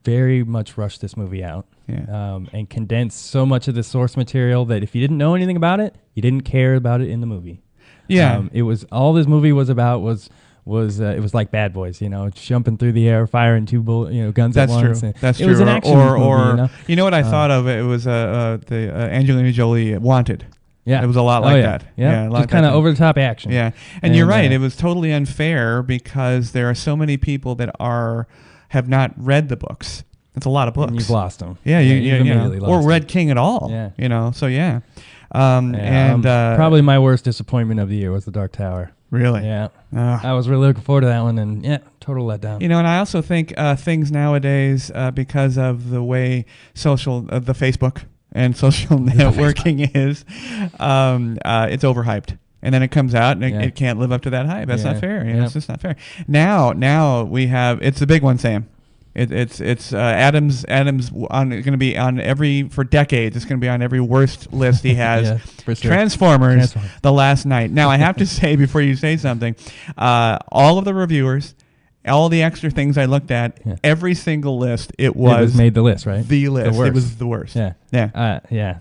very much rushed this movie out. Yeah. And condensed so much of the source material that if you didn't know anything about it, you didn't care about it in the movie. Yeah. It was all this movie was about was it was like Bad Boys, jumping through the air, firing two guns That's at once. true. And That's it true. was an action movie, you know what I thought of? It was the Angelina Jolie Wanted. Yeah, It was a lot like that. Yeah, a lot just like kind of that. over the top action. Yeah, and you're right. uh, It was totally unfair because there are so many people that have not read the books. It's a lot of books. And you've lost them. Yeah, you've immediately or lost read them. King at all. Yeah. So yeah. Probably my worst disappointment of the year was The Dark Tower. Really. Yeah, Ugh. I was really looking forward to that one, and total letdown. And I also think things nowadays, because of the way the Facebook and social networking is, it's overhyped. And then it comes out and it can't live up to that hype. That's not fair. It's just not fair. Now we have, it's the big one, Sam. It's Adam's going to be on for decades. It's going to be on every worst list he has. For sure. Transformers, The Last Night. Now I have to say before you say something, all of the reviewers, all the extra things I looked at, every single list, it was made the list, right? The list. The worst. It was the worst. Yeah.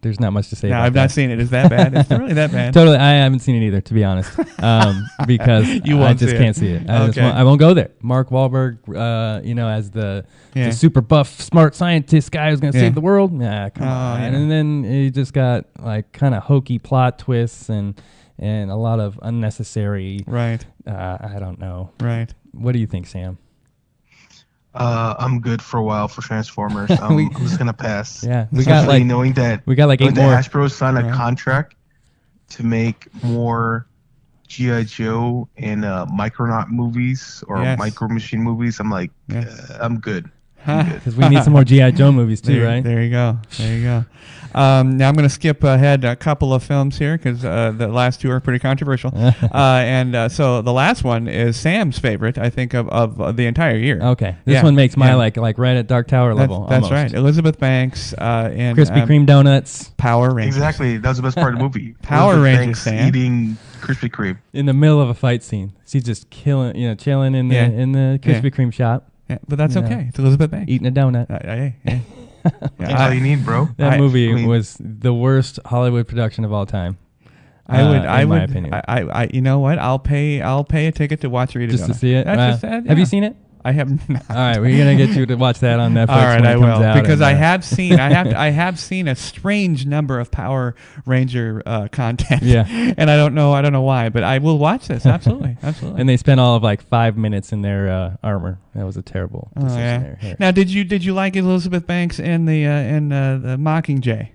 There's not much to say. No, about I've that. not seen it. Is that bad? It's not really that bad. Totally, I haven't seen it either, to be honest, because You I won't just see it. can't see it. Okay. I won't go there. Mark Wahlberg, as the super buff, smart scientist guy who's going to save the world. Nah, come on. yeah. And then he just got like kind of hokey plot twists and a lot of unnecessary. Right. I don't know. Right. What do you think, Sam? I'm good for a while for Transformers. I'm just gonna pass. Yeah, Especially knowing that 8 that more. Hasbro signed a contract to make more G.I. Joe and Micronaut movies or Yes. Micro Machine movies. I'm like, Yes. I'm good. Because we need some more G.I. Joe movies too, right? There you go. There you go. Now I'm going to skip ahead a couple of films here because the last two are pretty controversial. So the last one is Sam's favorite, I think, of the entire year. Okay. This one makes my like right at Dark Tower level. That's almost. right. Elizabeth Banks and Krispy Kreme donuts. Power Rangers. Exactly. That was the best part of the movie. Power Elizabeth Rangers, Banks Sam. eating Krispy Kreme. In the middle of a fight scene. She's just chilling in the Krispy Kreme shop. Yeah, but that's okay. It's Elizabeth Banks. Eating a donut. Yeah. That's all you need, bro. That movie was the worst Hollywood production of all time. I in my would. opinion. I you know what? I'll pay a ticket to watch Rita Just to Donut. see it. That's just, Have you seen it? I have not. All right, we're gonna get you to watch that on Netflix. All right, when it I comes will out because and, I have seen I have seen a strange number of Power Ranger content. Yeah. And I don't know why, but I will watch this absolutely. And they spent all of like 5 minutes in their armor. That was a terrible decision there. Yeah. Now, did you like Elizabeth Banks in the Mockingjay?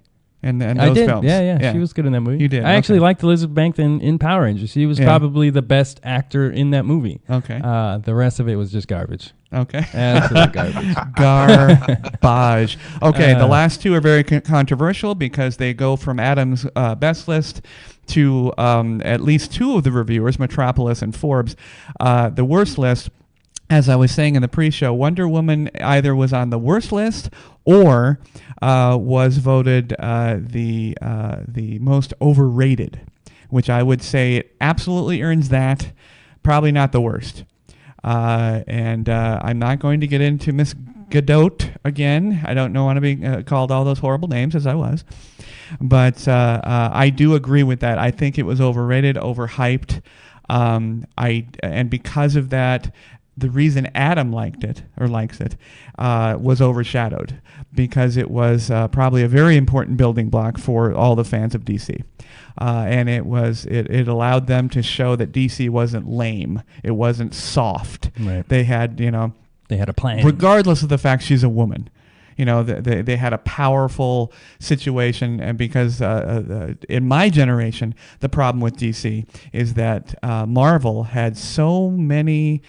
And those I did. films? Yeah. She was good in that movie. You did. I actually liked Elizabeth Banks in Power Rangers. She was probably the best actor in that movie. Okay. The rest of it was just garbage. Okay. Absolute garbage. Garbage. Okay, the last two are very controversial because they go from Adam's best list to at least two of the reviewers, Metropolis and Forbes. The worst list, as I was saying in the pre-show, Wonder Woman either was on the worst list or was voted the most overrated, which I would say it absolutely earns that. Probably not the worst. And I'm not going to get into Miss Gadot again. I don't want to be called all those horrible names as I was. But I do agree with that. I think it was overrated, overhyped. And because of that, the reason Adam liked it or likes it was overshadowed because it was probably a very important building block for all the fans of DC. And it allowed them to show that DC wasn't lame. It wasn't soft. Right. They had, They had a plan. regardless of the fact she's a woman. They had a powerful situation, and because in my generation, the problem with DC is that Marvel had so many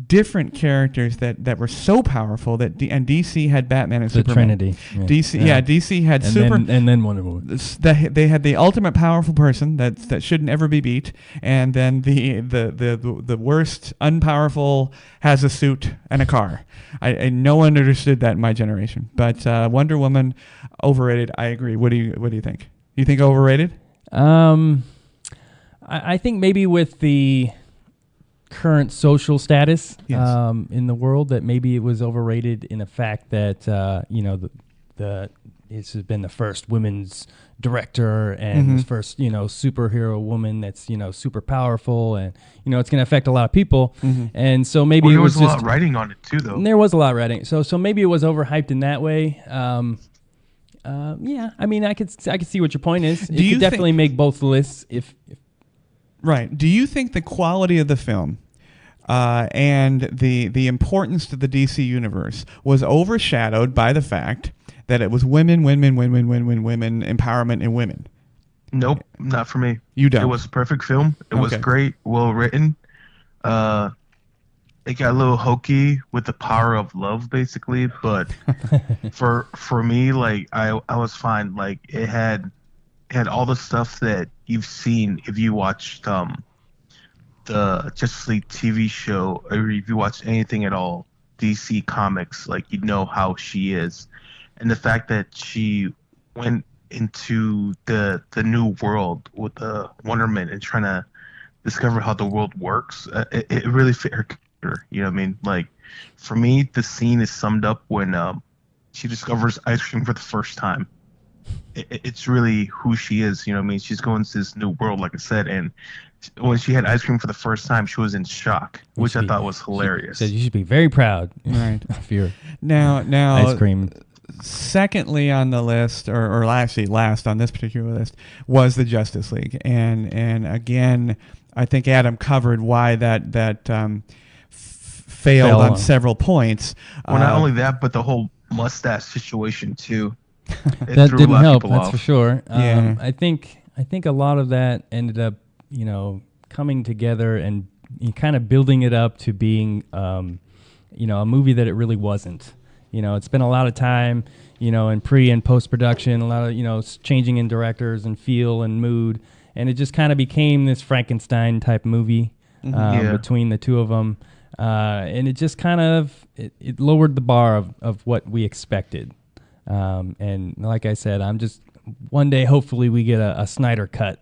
different characters that were so powerful that and DC had Batman and the Superman. Trinity. DC had and then Wonder Woman. They had the ultimate powerful person that shouldn't ever be beat, and then the worst unpowerful has a suit and a car. I no one understood that in my generation. But Wonder Woman, overrated. I agree. What do you think? You think overrated? I think maybe with the current social status in the world, that maybe it was overrated in the fact that this has been the first women's director and the first superhero woman that's super powerful, and it's going to affect a lot of people, and so maybe Well, it there was was a just lot writing on it too, though. and there was a lot of writing, so maybe it was overhyped in that way. I mean, I could see what your point is. You could definitely make both lists if Right. Do you think the quality of the film and the importance to the DC universe was overshadowed by the fact that it was women, empowerment, and women? Nope, not for me. You don't? It was a perfect film. It was great, well written. It got a little hokey with the power of love, basically. But for me, like I was fine. Like it had all the stuff that you've seen if you watched the Justice League TV show, or if you watch anything at all DC Comics, like you know how she is, and the fact that she went into the new world with the Wonderman and trying to discover how the world works, it really fit her character. You know what I mean? Like for me, the scene is summed up when she discovers ice cream for the first time. It's really who she is. You know what I mean? She's going to this new world, like I said, and when she had ice cream for the first time, she was in shock, which I thought was hilarious. Said you should be very proud, Right? of your Now, ice cream. Secondly on the list, or actually last on this particular list, was the Justice League, and again, I think Adam covered why that failed on several points. Well, not only that, but the whole mustache situation too. That didn't help. That's for sure. Yeah. I think a lot of that ended up, coming together and kind of building it up to being a movie that it really wasn't. It spent a lot of time, in pre and post production, a lot of, changing in directors and feel and mood. And it just kind of became this Frankenstein type movie between the two of them. And it just kind of, it lowered the bar of what we expected. And like I said, one day, hopefully we get a Snyder cut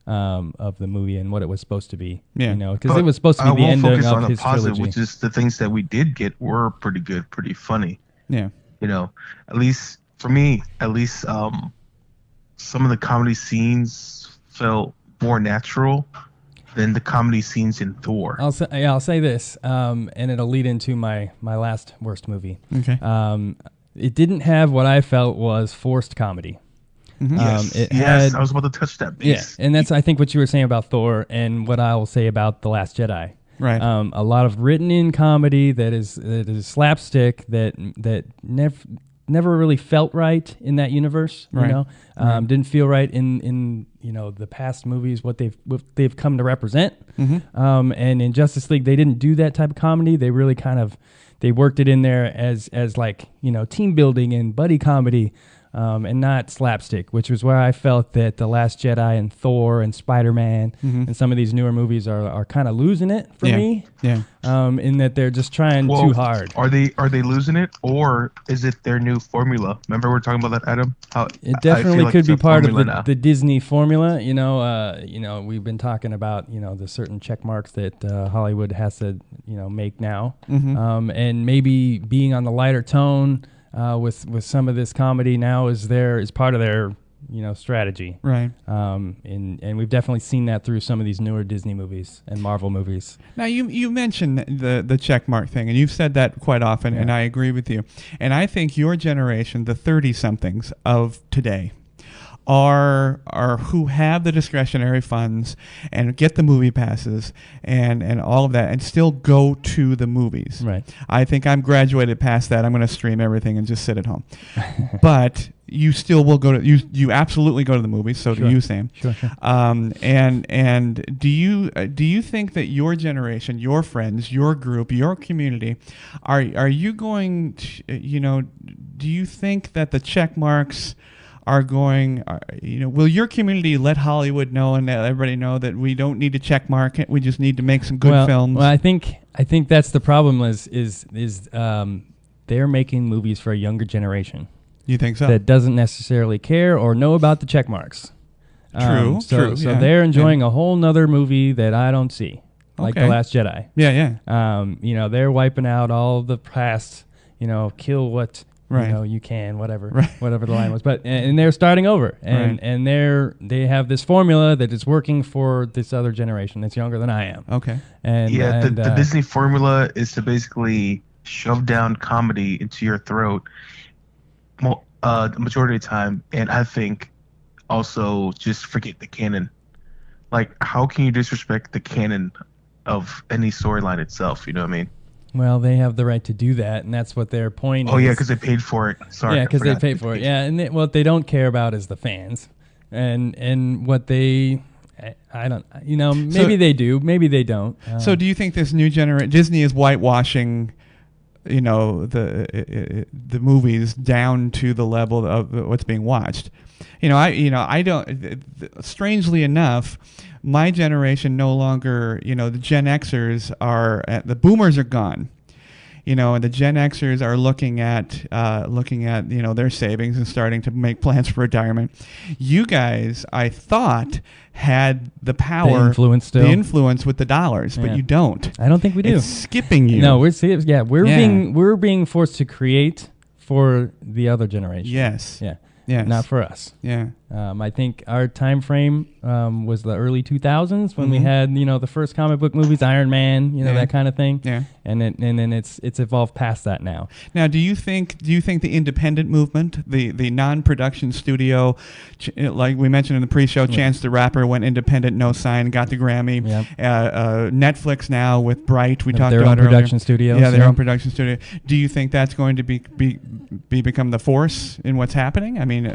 of the movie and what it was supposed to be. Yeah. Because it was supposed to be the ending of his trilogy. Which is the things that we did get were pretty good, pretty funny. Yeah. At least for me, some of the comedy scenes felt more natural than the comedy scenes in Thor. I'll say this, and it'll lead into my last worst movie. Okay. It didn't have what I felt was forced comedy. Mm-hmm. Yes, I was about to touch that base. Yeah, and that's I think what you were saying about Thor, and what I will say about The Last Jedi. Right. A lot of written-in comedy that is slapstick that never really felt right in that universe. Right. Didn't feel right in the past movies what they've come to represent. Mm-hmm. And in Justice League, they didn't do that type of comedy. They really they worked it in there as like team building and buddy comedy. And not slapstick, which was where I felt that The Last Jedi and Thor and Spider-Man and some of these newer movies are kind of losing it for me. Yeah. In that they're just trying too hard. Are they losing it, or is it their new formula? Remember we were talking about that, Adam? It definitely could be part of the Disney formula. We've been talking about the certain check marks that Hollywood has to make now, and maybe being on the lighter tone. With some of this comedy now is part of their strategy, right? And we've definitely seen that through some of these newer Disney movies and Marvel movies. Now you mentioned the check mark thing, and you've said that quite often, and I agree with you. And I think your generation, the 30-somethings of today, are who have the discretionary funds and get the movie passes and all of that and still go to the movies. Right. I think I'm graduated past that. I'm going to stream everything and just sit at home. But you still will go to you absolutely go to the movies. So do you, Sam. Sure. And do you think that your generation, your friends, your group, your community, are you going to, do you think that the check marks are going, will your community let Hollywood know and let everybody know that we don't need to check mark it, we just need to make some good films? Well, I think that's the problem is they're making movies for a younger generation. You think so? That doesn't necessarily care or know about the check marks. True. So they're enjoying a whole nother movie that I don't see, like The Last Jedi. Yeah. They're wiping out all the past, kill what you can, whatever the line was. But and they're starting over, and they have this formula that is working for this other generation that's younger than I am. Okay. And the Disney formula is to basically shove down comedy into your throat the majority of the time, and I think also just forget the canon. Like, how can you disrespect the canon of any storyline itself? You know what I mean? Well, they have the right to do that, and that's what their point is. Oh, yeah, because they paid for it. Sorry. Yeah, because they paid for it. Yeah, and what they don't care about is the fans. And what they... I don't... maybe they do. Maybe they don't. So do you think this new generation... Disney is whitewashing... the movies down to the level of what's being watched. I don't. Strangely enough, my generation no longer. The Gen Xers are the boomers are gone. And the Gen Xers are looking at their savings and starting to make plans for retirement. You guys, I thought, had the power, the influence with the dollars, but you don't. I don't think we do. It's skipping you. No, we're being forced to create for the other generation. Yes. Yeah. Yes. Not for us. Yeah. I think our time frame was the early 2000s when we had the first comic book movies, Iron Man, that kind of thing. Yeah. And then it's evolved past that now. Now, do you think the independent movement, the non-production studio, like we mentioned in the pre-show, Chance the Rapper went independent, no sign, got the Grammy. Yeah. Netflix now with Bright, we talked their about own production studio. Yeah, their own production studio. Do you think that's going to become the force in what's happening? I mean,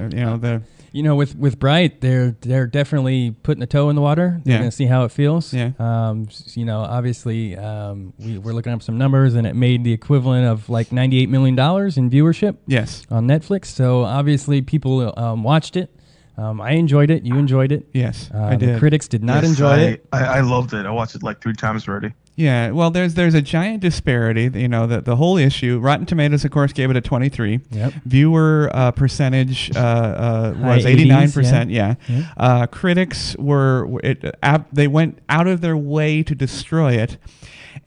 with Bright, they're definitely putting a toe in the water. They're Yeah. gonna see how it feels. Yeah. Obviously, we're looking up some numbers, and it made the equivalent of like $98 million in viewership Yes. on Netflix. So obviously, people watched it. I enjoyed it. You enjoyed it. Yes, I The did. critics did not Yes, enjoy it. I loved it. I watched it like 3 times already. Yeah, well, there's a giant disparity. You know, the whole issue. Rotten Tomatoes, of course, gave it a 23. Yep. Viewer percentage was 80s, 89%. Yeah. Yeah. Critics they went out of their way to destroy it,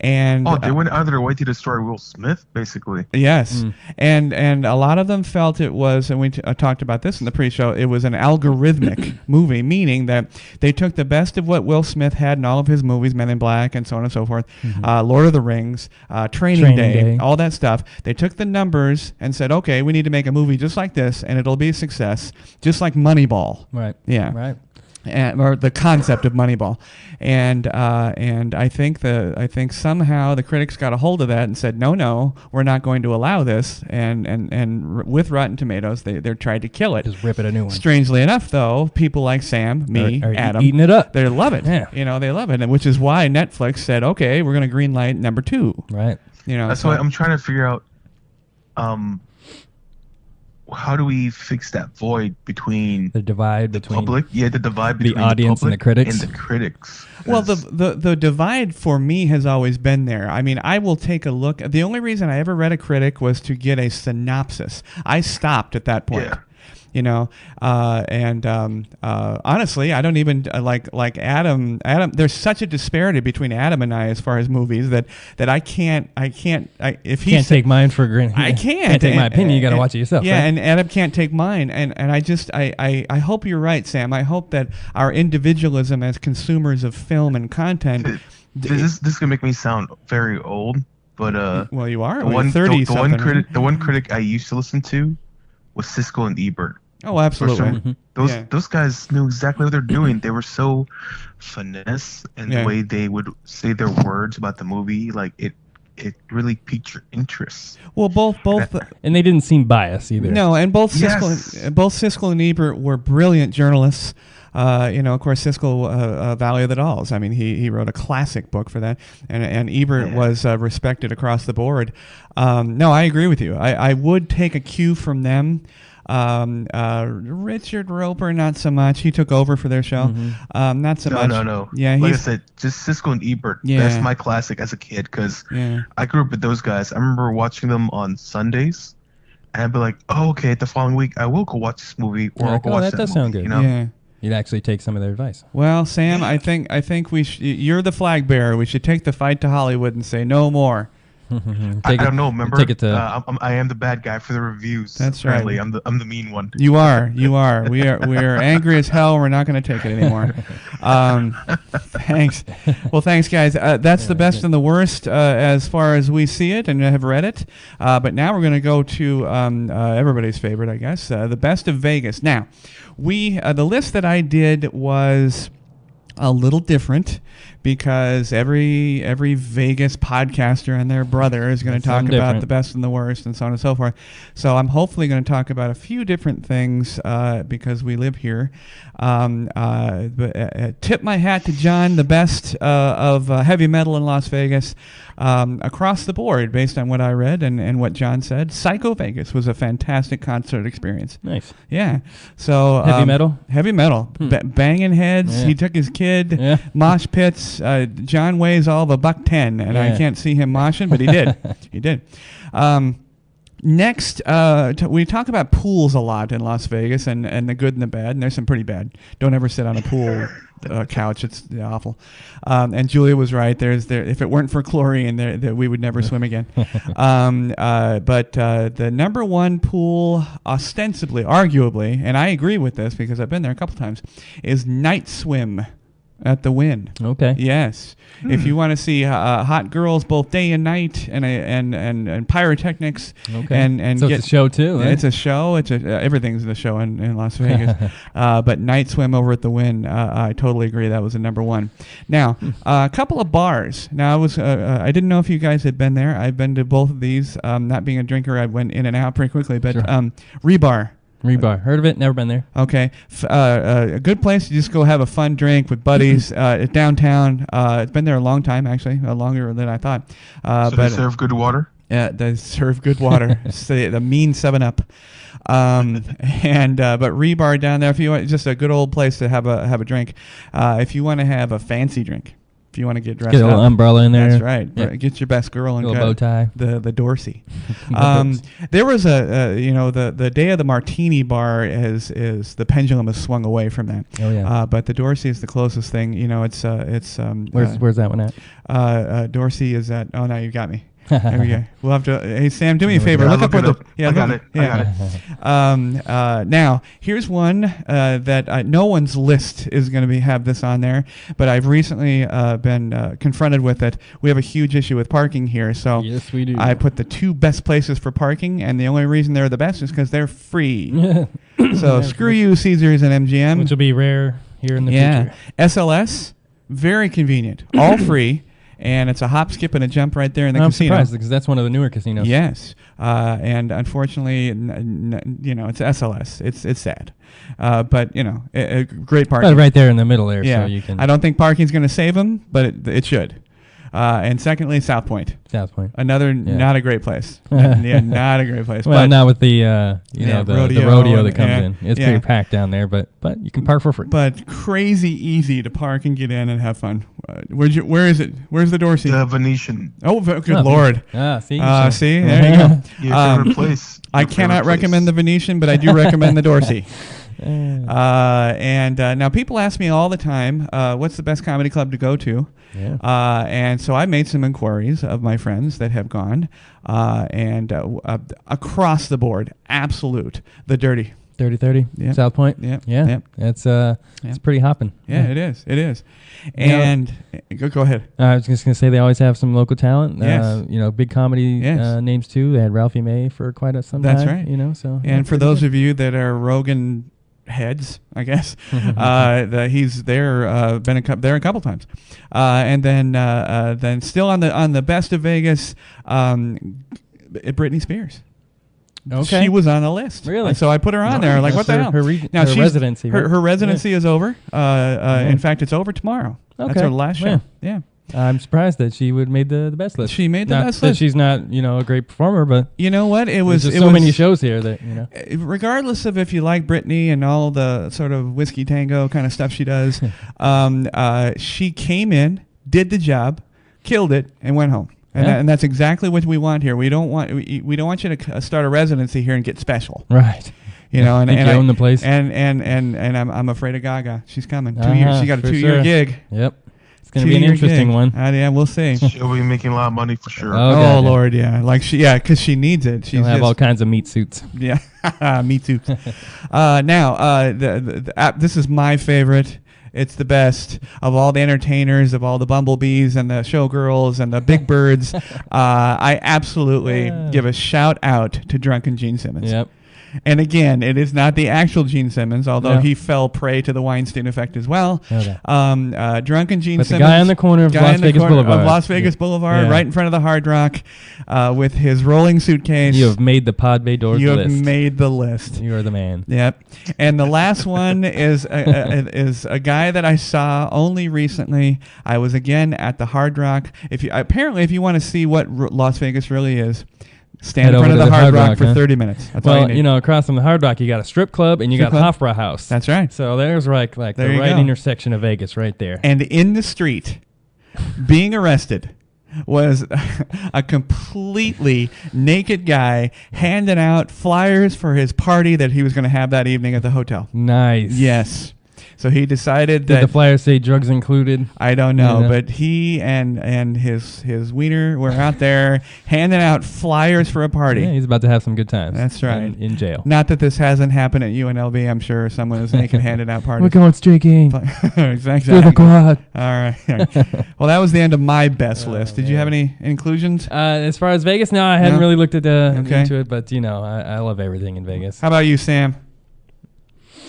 and Oh, they went out of their way to destroy Will Smith, basically. yes, and a lot of them felt it was, and we talked about this in the pre-show. It was an algorithmic movie, meaning that they took the best of what Will Smith had in all of his movies, Men in Black, and so on and so forth, Lord of the Rings, Training Day, all that stuff. They took the numbers and said, okay, we need to make a movie just like this, and it'll be a success, just like Moneyball. Right. Yeah. Right. Or the concept of Moneyball, and I think somehow the critics got a hold of that and said, no, we're not going to allow this, and with Rotten Tomatoes they tried to kill it. Just rip it a new one. Strangely enough, though, people like Sam, me, Are Adam, eating it up. they love it. Yeah. You know, they love it, and which is why Netflix said, okay, we're going to greenlight number 2. Right. You know, That's so- why I'm trying to figure out, how do we fix that void between The divide between public? Yeah, the divide between audience and the public critics. And the critics. Well, 'Cause- the divide for me has always been there. I mean, I will take a look. The only reason I ever read a critic was to get a synopsis. I stopped at that point. Yeah. You know, honestly, I don't even like Adam. There's such a disparity between Adam and I as far as movies that I can't. If he can't take mine for granted. I can't. Can't take my And- opinion. You got to and- watch it yourself. Yeah, right? and Adam can't take mine. And I hope you're right, Sam. I hope that our individualism as consumers of film and content. this is gonna make me sound very old, but Well, you are. the Well, one 30 the one something. critic the one critic I used to listen to was Siskel and Ebert. Oh, absolutely. Mhm. Those guys knew exactly what they're doing. They were so finesse in Yeah. the way they would say their words about the movie. Like it really piqued your interest. Well, both. And they didn't seem biased either. No, and both Yes. Siskel and Ebert were brilliant journalists. Of course, Siskel, Valley of the Dolls. I mean, he wrote a classic book for that, and Ebert was respected across the board. No, I agree with you. I would take a cue from them. Richard Roper, not so much. He took over for their show. Not so much. No. Yeah, like I he's said, just Siskel and Ebert. Yeah. That's my classic as a kid because yeah. I grew up with those guys. I remember watching them on Sundays, and I'd be like, "Oh, okay." The following week, I will go watch this movie, or You're I'll like, go "Oh, watch that that does movie," sound good. You know? Yeah. You'd actually take some of their advice. Well, Sam, I think you're the flag bearer. We should take the fight to Hollywood and say no more. I don't know. Remember, Take it to. I am the bad guy for the reviews. That's right. Apparently, I'm the mean one. You are. We are angry as hell. We're not going to take it anymore. Thanks. Well, thanks, guys. That's the best and the worst as far as we see it and have read it. But now we're going to go to everybody's favorite, I guess, the best of Vegas. Now, the list that I did was a little different because every Vegas podcaster and their brother is going to talk Something about different. the best and the worst and so on and so forth. So I'm hopefully going to talk about a few different things because we live here. Tip my hat to John, the best of heavy metal in Las Vegas across the board based on what I read and what John said. Psycho Vegas was a fantastic concert experience. Nice. Yeah. So Heavy metal? Heavy metal. Banging heads. Yeah. He took his kid. Yeah. Mosh pits. John weighs all of a $110, and I Yeah. can't see him moshing, but he did. He did. Next, we talk about pools a lot in Las Vegas and the good and the bad, and there's some pretty bad. Don't ever sit on a pool couch. It's awful. And Julia was right. If it weren't for chlorine, we would never swim again. But the number one pool, ostensibly, arguably, and I agree with this because I've been there a couple times, is Night Swim at the Wynn. Okay. Yes. If you want to see hot girls both day and night and pyrotechnics Okay. and So get, it's a show too. eh? it's a show. It's everything's the show in Las Vegas. But Night Swim over at the Wynn, I totally agree. That was the number one. Now, a couple of bars. Now, I didn't know if you guys had been there. I've been to both of these. Not being a drinker, I went in and out pretty quickly. But Sure. Rebar. Rebar. Heard of it? Never been there. Okay. A good place to just go have a fun drink with buddies downtown. It's been there a long time, actually, longer than I thought. So but they serve good water? Yeah, they serve good water. The mean 7-Up. But Rebar down there, if you want, just a good old place to have a drink. If you want to have a fancy drink, if you want to get dressed Get a little up, umbrella in there. that's right. Yeah. Get your best girl and Little bow tie. the Dorsey. There was the day of the martini bar is the pendulum has swung away from that. Oh yeah. But the Dorsey is the closest thing. It's Where's that one at? Dorsey is at. Oh, now you got me. There we go. We'll have to. Hey Sam, do me a favor. Yeah, Look up where the. I got it. Now here's one that no one's list is going to have this on there, but I've recently been confronted with it. We have a huge issue with parking here, so Yes, we do. I put the 2 best places for parking, and the only reason they're the best is because they're free. So screw you, Caesars and MGM. Which will be rare here in the future. SLS, very convenient, all free. And it's a hop, skip, and a jump right there in the I'm casino. surprised because that's one of the newer casinos. Yes, and unfortunately, it's SLS. It's sad, but a great parking. But right there in the middle there, Yeah, so you can. I don't think parking's going to save them, but it should. And secondly, South Point. South Point. Another not a great place. Yeah, not a great place. Well, but not with the the rodeo that comes in. It's yeah. pretty packed down there, but you can park for free. But crazy easy to park and get in and have fun. Where is it? Where's the Dorsey? The Venetian. Oh, good Lord. See, See, there you go. Your favorite place. I Your cannot favorite recommend the place. Venetian, but I do recommend the Dorsey. Now people ask me all the time, what's the best comedy club to go to? Yeah. And so I made some inquiries of my friends that have gone, and across the board, absolute, the Dirty. 30-30, Yeah. South Point. Yeah. Yeah. Yeah. It's pretty hopping. Yeah, it is. It is. And go ahead. I was just gonna say they always have some local talent. Yes. Big comedy Yes. names too. They had Ralphie May for quite some time. That's right. So. And for those of you that are Rogan heads, I guess, he's there. Been there a couple times, and then still on the best of Vegas, Britney Spears. Okay. She was on the list. Really? And so I put her on there. Like, what the hell? Her residency. Right? Her residency is over. In fact, it's over tomorrow. Okay. That's her last show. Yeah. I'm surprised that she would made the best list. She made the not best that list. She's not a great performer, but you know what? It was there's just so many shows here that regardless of if you like Britney and all the sort of whiskey tango kind of stuff she does, she came in, did the job, killed it, and went home. And that's exactly what we want here. We don't want you to start a residency here and get special. Right. And you own the place. And I'm afraid of Gaga. She's coming. 2 years. She got a 2-year gig. Yep. It's going to be an interesting one. Yeah, we'll see. She'll be making a lot of money for sure. Oh Lord, yeah. Because she needs it. She'll have all kinds of meat suits. Yeah, meat suits. Now, this is my favorite. It's the best of all the entertainers, of all the bumblebees and the showgirls and the big birds. I absolutely give a shout out to Drunken Gene Simmons. Yep. And again, it is not the actual Gene Simmons, although he fell prey to the Weinstein effect as well. Okay. Drunken Gene but Simmons. the guy on the corner of Las Vegas Boulevard. Of Las Vegas Boulevard, right in front of the Hard Rock, with his rolling suitcase. You have made the Pod Bay Doors list. You have made the list. You are the man. Yep. And the last one is a guy that I saw only recently. I was again at the Hard Rock. If you want to see what Las Vegas really is, stand in front of the Hard Rock for 30 minutes. That's all you need. Across from the Hard Rock, you got a strip club and you got Hofbräu House. That's right. So there's the right intersection of Vegas right there. And in the street, being arrested was a completely naked guy handing out flyers for his party that he was going to have that evening at the hotel. Nice. Yes. So he decided Did that the flyers say drugs included? I don't know, but he and his wiener were out there handing out flyers for a party. Yeah, he's about to have some good times. That's right. In jail. Not that this hasn't happened at UNLV. I'm sure someone is naked handing out parties. We're going streaking. Exactly. To the quad. All right. Well, that was the end of my best list. Did you have any inclusions? As far as Vegas, no, I hadn't really looked at into it, but I love everything in Vegas. How about you, Sam?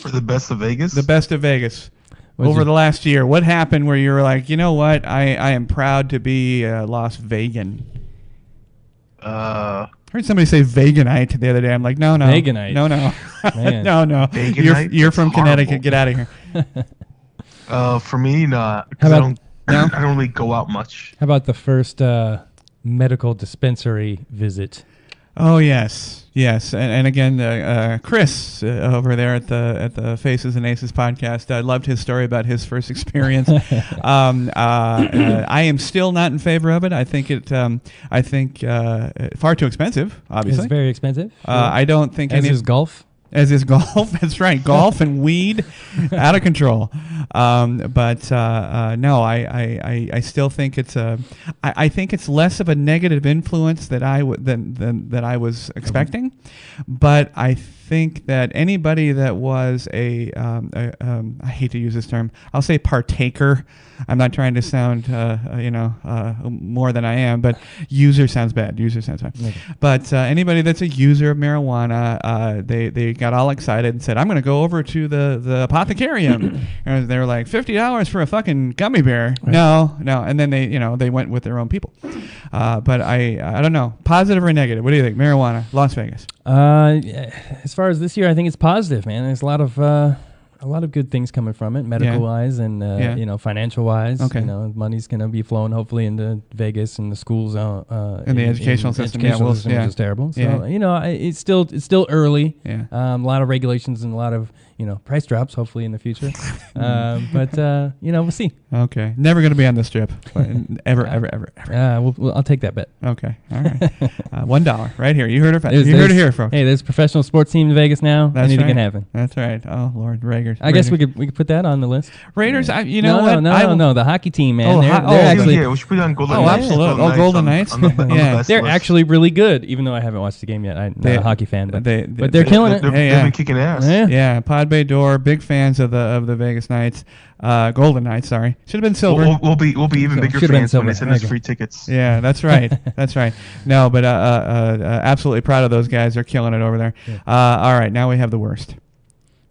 For the best of Vegas? The best of Vegas. Over the last year, what happened where you were like, you know what, I am proud to be a Las Vegan? Heard heard somebody say Veganite the other day. I'm like, no. Veganite. No. Man. No. Veganite? You're from That's Connecticut. horrible. Get out of here. For me, no. How I about- don't. I don't really go out much. How about the first medical dispensary visit? Oh yes. And again, Chris over there at the Faces and Aces podcast, I loved his story about his first experience. I am still not in favor of it. I think far too expensive. Obviously, It's very expensive. I don't think As is golf. As is golf. That's right. Golf and weed, out of control. But no, I still think it's I think it's less of a negative influence than I was expecting. But I think that anybody that was I hate to use this term, I'll say partaker. I'm not trying to sound more than I am, but user sounds bad. Okay. But anybody that's a user of marijuana, they got all excited and said, "I'm going to go over to the apothecarium," and they were like, $50 for a fucking gummy bear. Right. No, and then they went with their own people. But I don't know, positive or negative. What do you think? Marijuana, Las Vegas. As far as this year, I think it's positive, man. There's a lot of good things coming from it, medical wise and financial wise. Okay. Money's gonna be flowing hopefully into Vegas and the schools. And the educational system. Educational system is terrible. So it's still early. Yeah. A lot of regulations and a lot of price drops hopefully in the future. But we'll see. Okay. Never going to be on the strip. Ever. I'll take that bet. Okay. All right. $1 right here. You heard it here, folks. Hey, there's a professional sports team in Vegas now. That's Anything right. can happen. That's right. Oh Lord, Raiders. I guess we could put that on the list. Raiders. Yeah. What? No. The hockey team, man. Oh, they're oh, actually. Yeah, we should put it on Golden Oh, Knights. absolutely. Oh, Golden Knights. On the Yeah. best They're list. actually really good, even though I haven't watched the game yet. I'm not a hockey fan, but they're killing it. They've been kicking ass. Yeah, Pod Bay Door, big fans of the Vegas Knights, Golden Knights. Sorry, should have been silver. We'll be even bigger Should've been fans when they silver. send us Okay. free tickets. Yeah, that's right. That's right. No, but absolutely proud of those guys. They're killing it over there. Yeah. All right, now we have the worst.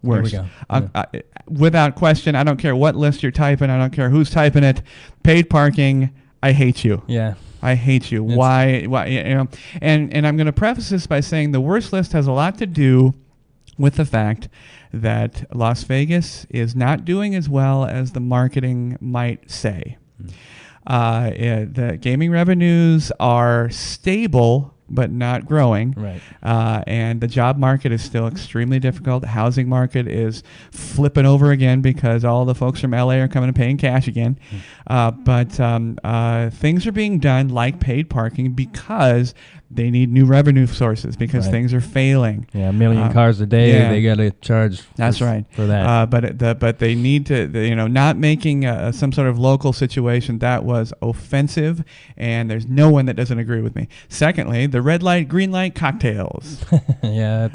Here we go. Without question, I don't care what list you're typing. I don't care who's typing it. Paid parking. I hate you. Yeah. I hate you. Why? And I'm going to preface this by saying the worst list has a lot to do with the fact that Las Vegas is not doing as well as the marketing might say. The gaming revenues are stable but not growing. Right. And the job market is still extremely difficult. The housing market is flipping over again because all the folks from LA are coming and paying cash again. But things are being done like paid parking because they need new revenue sources because things are failing. Yeah, 1 million cars a day. yeah. They got to charge. That's right for that. But they need to, not making some sort of local situation that was offensive, and there's no one that doesn't agree with me. Secondly, the red light, green light cocktails. Yeah,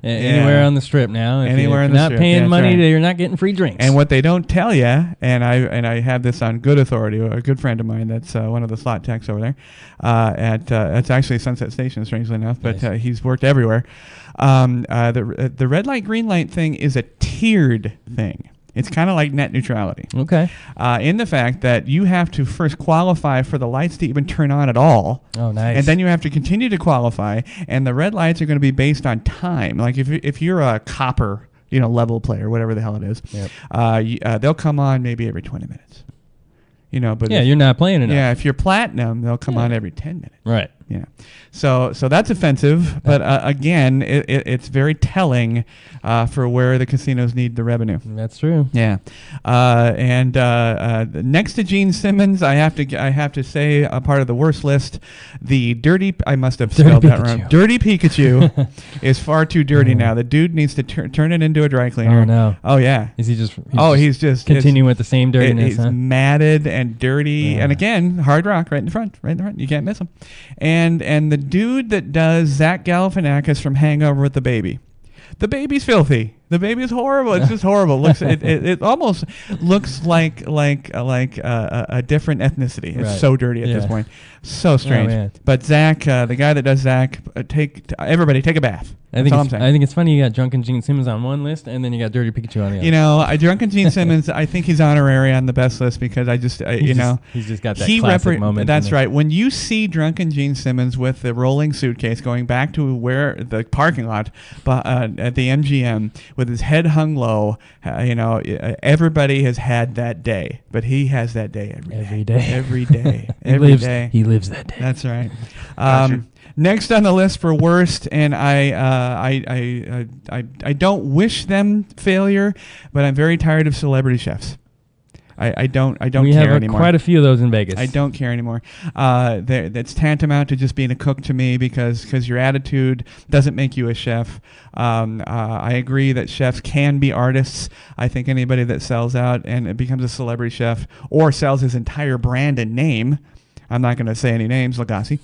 anywhere on the strip now. Anywhere if on the you're not strip, paying that's money, right. you're not getting free drinks. And what they don't tell you, and I have this on good authority, a good friend of mine that's one of the slot techs over there it's actually Sunset Station, strangely enough, but Nice. he's worked everywhere. The red light, green light thing is a tiered thing. It's kind of like net neutrality. Okay. In the fact that you have to first qualify for the lights to even turn on at all. Oh, nice. And then you have to continue to qualify, and the red lights are going to be based on time. Like if you're a copper, level player, whatever the hell it is, they'll come on maybe every 20 minutes. But you're not playing enough. Yeah, if you're platinum, they'll come on every 10 minutes. Right. Yeah. So that's offensive, but again, it's very telling for where the casinos need the revenue. That's true. Yeah, and next to Gene Simmons, I have to say a part of the worst list. The dirty, I must have spelled that wrong. Dirty Pikachu is far too dirty now. The dude needs to turn it into a dry cleaner. Oh no. Oh yeah. Is he just? He's just continuing with the same dirtiness. He's matted and dirty, and again, Hard Rock right in the front. You can't miss him. And the dude that does Zach Galifianakis from Hangover with the baby. The baby's filthy. The baby is horrible. It's just horrible. It almost looks like a different ethnicity. It's Right. so dirty at this point. So strange. man. But Zach, the guy that does Zach, everybody take a bath. That's all I'm saying. I think it's funny you got Drunken Gene Simmons on one list and then you got Dirty Pikachu on the other. You know, Drunken Gene Simmons, I think he's honorary on the best list because I just, he's just got that classic moment. That's right. When you see Drunken Gene Simmons with the rolling suitcase going back to where the parking lot at the MGM with his head hung low, everybody has had that day, but he has that day every day. Every day. Every day. He lives that day. That's right. Gotcha. Next on the list for worst, and I don't wish them failure, but I'm very tired of celebrity chefs. I don't care anymore. We have quite a few of those in Vegas. I don't care anymore. That's tantamount to just being a cook to me because your attitude doesn't make you a chef. I agree that chefs can be artists. I think anybody that sells out and it becomes a celebrity chef or sells his entire brand and name, I'm not going to say any names, Lagasse.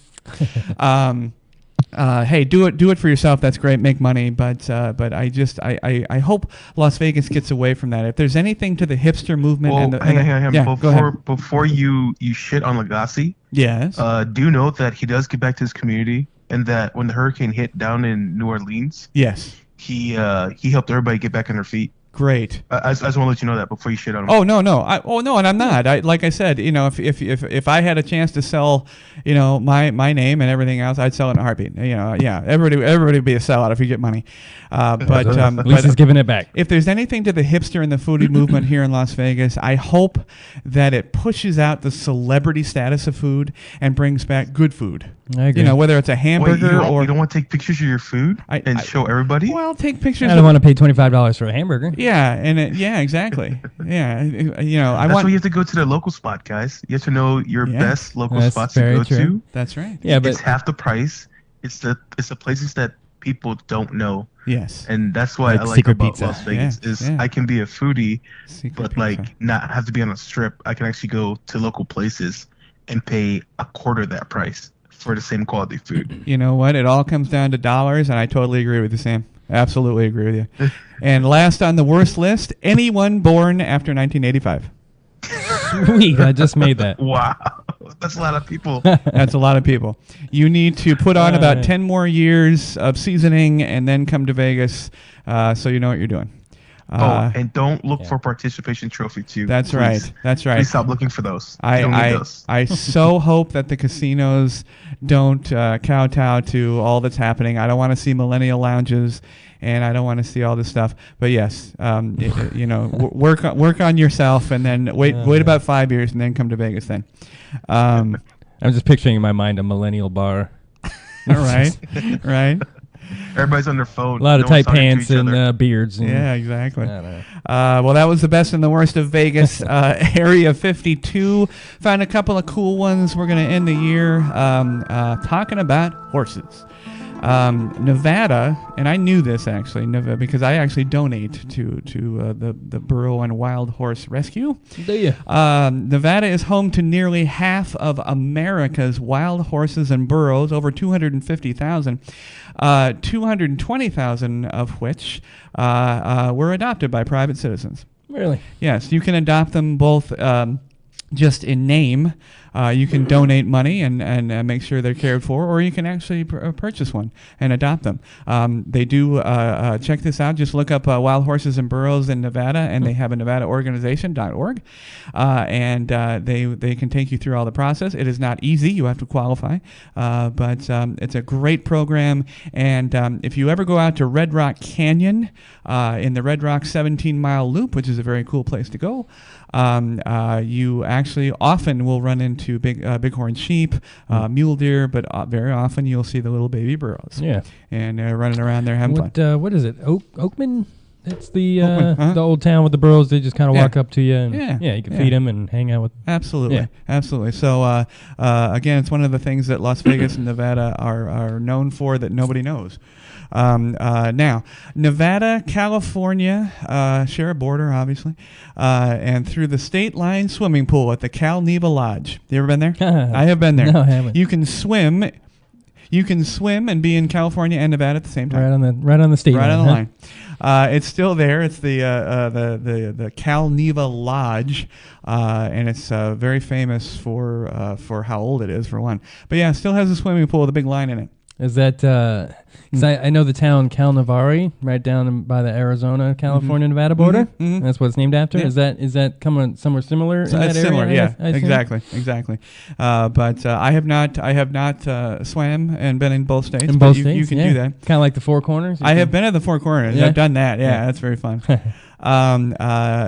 Hey, do it for yourself. That's great. Make money, but I hope Las Vegas gets away from that. If there's anything to the hipster movement, Well, hang on. Yeah, go ahead. Before you shit on Lagasse, Yes. do note that he does get back to his community, and that when the hurricane hit down in New Orleans, Yes. he helped everybody get back on their feet. Great. I just want to let you know that before you shit on him. Oh no, and I'm not. Like I said, if I had a chance to sell, my name and everything else, I'd sell it in a heartbeat. Everybody would be a sellout if you get money. But at least he's giving it back. If there's anything to the hipster and the foodie movement here in Las Vegas, I hope that it pushes out the celebrity status of food and brings back good food. I agree. Whether it's a Wait, hamburger or you don't want to take pictures of your food and show everybody? well, take pictures. I don't want to pay $25 for a hamburger. Yeah, and exactly. Yeah, That's why you have to go to the local spot, guys. You have to know your best local That's spots to very go true. to. That's right. Yeah, It's but half the price. It's the places that people don't know, Yes. and that's why Like I like Secret about Pizza. Las Vegas Yeah. I can be a foodie, Secret but pizza. not have to be on a strip. I can actually go to local places and pay a quarter that price for the same quality food. You know what? It all comes down to dollars, and I totally agree with you, Sam. Absolutely agree with you. And last on the worst list, anyone born after 1985. sweet, I just made that. Wow, that's a lot of people. That's a lot of people. You need to put on about Yeah. 10 more years of seasoning and then come to Vegas so you know what you're doing. And don't look for participation trophy too. That's please. right. That's right. Please stop looking for those. You don't need those. I so hope that the casinos don't kowtow to all that's happening. I don't want to see millennial lounges, and I don't want to see all this stuff. But yes, work on yourself, and then wait about 5 years, and then come to Vegas. Then, I'm just picturing in my mind a millennial bar. all right, right. Everybody's on their phone. A lot of No one's tight talking to pants each and other. beards. And, Yeah, exactly. I don't know. Well, that was the best and the worst of Vegas. Area 52. Found a couple of cool ones. We're going to end the year talking about horses. Nevada, and I knew this actually, Nevada, because I actually donate to the Burro and Wild Horse Rescue. Do you? Nevada is home to nearly half of America's wild horses and burros, over 250,000, 220,000 of which were adopted by private citizens. Really? Yes, you can adopt them both just in name. You can donate money and make sure they're cared for, or you can actually purchase one and adopt them. They do, check this out, just look up Wild Horses and Burros in Nevada, and they have a NevadaOrganization.org, and they can take you through all the process. It is not easy. You have to qualify, but it's a great program, and if you ever go out to Red Rock Canyon in the Red Rock 17-mile loop, which is a very cool place to go, you actually often will run into bighorn sheep, mule deer, but very often you'll see the little baby burros. Yeah. And running around there having fun. What is it? Oakman? That's the Oakman, huh? the old town with the burros. They just kind of Yeah. walk up to you and Yeah. you can Yeah. feed them and hang out with. Absolutely, Yeah. absolutely. So again, it's one of the things that Las Vegas and Nevada are known for that nobody knows. Now, Nevada, California share a border, obviously, and through the state line swimming pool at the Cal Neva Lodge. You ever been there? I have been there. No, I haven't. You can swim. You can swim and be in California and Nevada at the same time. Right on the state Right line. on the huh? line. It's still there. It's the Cal Neva Lodge, and it's very famous for how old it is, for one. But yeah, it still has a swimming pool with a big line in it. Is that, because I know the town Cal Navari, right down by the Arizona, California, Nevada border? Mhm. That's what it's named after? Yeah. Is that coming somewhere similar in that It's area? similar, yeah, I assume? exactly. But I have not swam and been in both states. In but both you, states? you can yeah. do that. Kind of like the Four Corners? I have been at the Four Corners. Yeah? I've done that. Yeah, Yeah. that's very fun.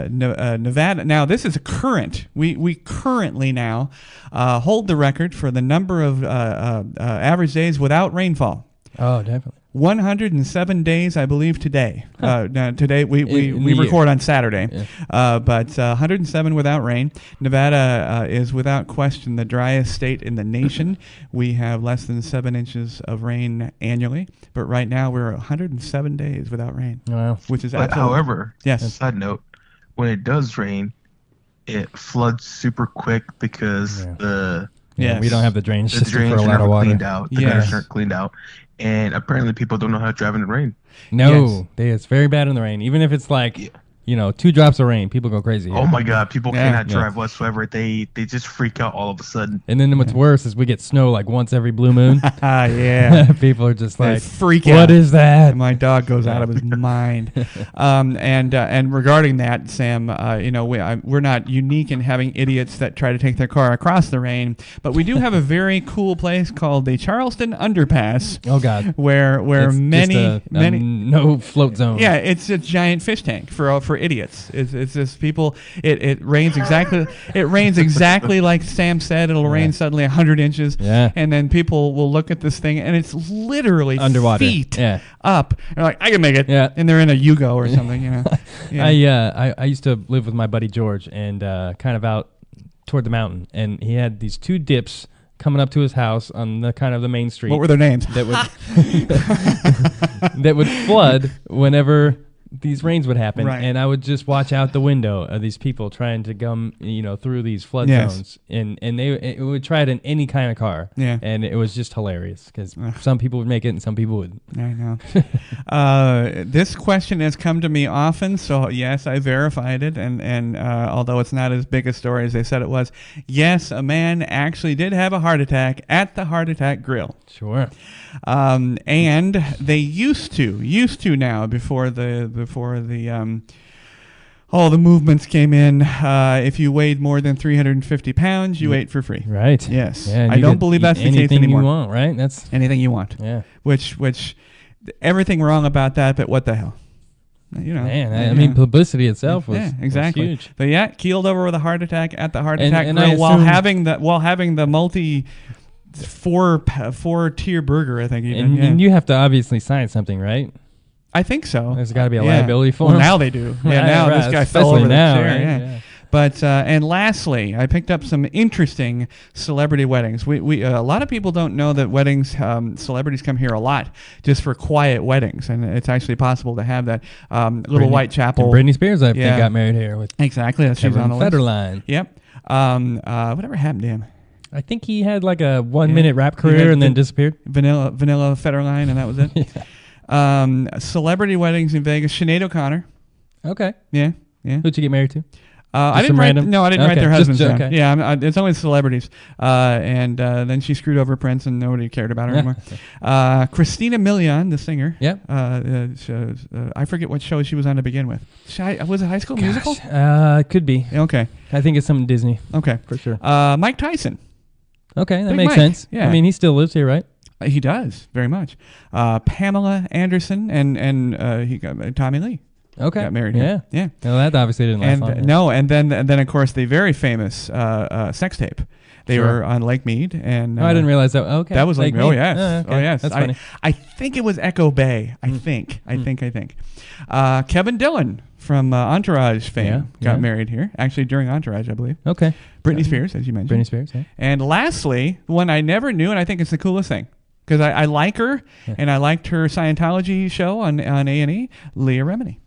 Nevada. Now, this is a current. We currently now hold the record for the number of average days without rainfall. Oh, definitely. 107 days, I believe, today. Now, today we In the record year. on Saturday, but 107 without rain. Nevada is without question the driest state in the nation. We have less than 7 inches of rain annually, but right now we're 107 days without rain, Wow. which is But absolutely. however, Yes. side note, when it does rain, it floods super quick because Yeah. the Yes. We don't have the drainage the system drains for a are lot never of water. cleaned out. The Yes. gutters aren't cleaned out, and apparently people don't know how to drive in the rain. No, it's very bad in the rain. Even if it's like, Yeah. 2 drops of rain, people go crazy. Oh my God, people Yeah. cannot Yeah. drive whatsoever. They just freak out all of a sudden. And then what's worse is we get snow like once every blue moon. Yeah. People are just They like, freak out. what is that? My dog goes out of his mind. And regarding that, Sam, we're not unique in having idiots that try to take their car across the rain, but we do have a very cool place called the Charleston Underpass, Oh God. where It's many just a no float zone. yeah, it's a giant fish tank for idiots. It's just people. It rains exactly. It rains exactly like Sam said. It'll rain suddenly 100 inches. Yeah. And then people will look at this thing, and it's literally Underwater. feet Yeah. up. They're like, I can make it. Yeah. And they're in a Yugo or something. Yeah. I used to live with my buddy George and kind of out toward the mountain, and he had these 2 dips coming up to his house on the kind of the main street What were their names? that would that would flood whenever these rains would happen, Right. and I would just watch out the window of these people trying to come, through these flood Yes. zones, and it would try it in any kind of car, Yeah. and it was just hilarious because some people would make it and some people wouldn't. I know. This question has come to me often, so yes, I verified it, and although it's not as big a story as they said it was, yes, a man actually did have a heart attack at the Heart Attack Grill. Sure. And they used to now before the all the movements came in. If you weighed more than 350 pounds, you ate for free. Right. Yes. Yeah, and I you don't could believe eat that's the case anything anymore. you want, right? That's Anything you want. yeah. Which everything wrong about that, but what the hell? Man, I mean, publicity itself was, exactly. was huge. But yeah, keeled over with a heart attack at the Heart And- Attack and I Grill while assumed- having the multi four tier burger. I think even. And, yeah. and you have to obviously sign something, right? I think so. There's got to be a Yeah. liability for Well, him. now they do. Yeah, Right, now right, this guy fell especially over now, the chair. right? Yeah. Yeah. But and lastly, I picked up some interesting celebrity weddings. We a lot of people don't know that weddings, celebrities come here a lot just for quiet weddings, and it's actually possible to have that. Little White Chapel. And Britney Spears, I Yeah. think, got married here with Exactly, that's she's on Kevin the list. Federline. Yep. Whatever happened to him? I think he had like a 1 minute rap He career had and then the- disappeared. Vanilla Federline, and that was it. Celebrity weddings in Vegas. Sinead O'Connor. Okay. Yeah. Who'd you get married to? I Just didn't some write. random? No, I didn't write Okay, their just- husbands down. okay. Yeah, it's only celebrities. And then she screwed over Prince, and nobody cared about her anymore. Christina Milian, the singer. Yep. I forget what show she was on to begin with. Was it High School Musical? Could be. Okay. I think it's something Disney Okay. for sure. Mike Tyson. Okay, that Big makes Mike, sense. yeah. I mean, he still lives here, right? He does very much. Pamela Anderson and he got Tommy Lee. Okay. Got married Yeah. here. Yeah. Well, that obviously didn't last And long. no, and then of course the very famous sex tape. They Sure. were on Lake Mead, and Oh, I didn't realize that. Okay. that was like me. oh yes, Okay. oh yes. That's funny. I think it was Echo Bay. I think. Kevin Dillon from Entourage fame Yeah, got yeah. married here. Actually, during Entourage, I believe. Okay. Britney Spears, as you mentioned. Britney Spears, yeah. And lastly, one I never knew, and I think it's the coolest thing because I like her, and I liked her Scientology show on A&E. Leah Remini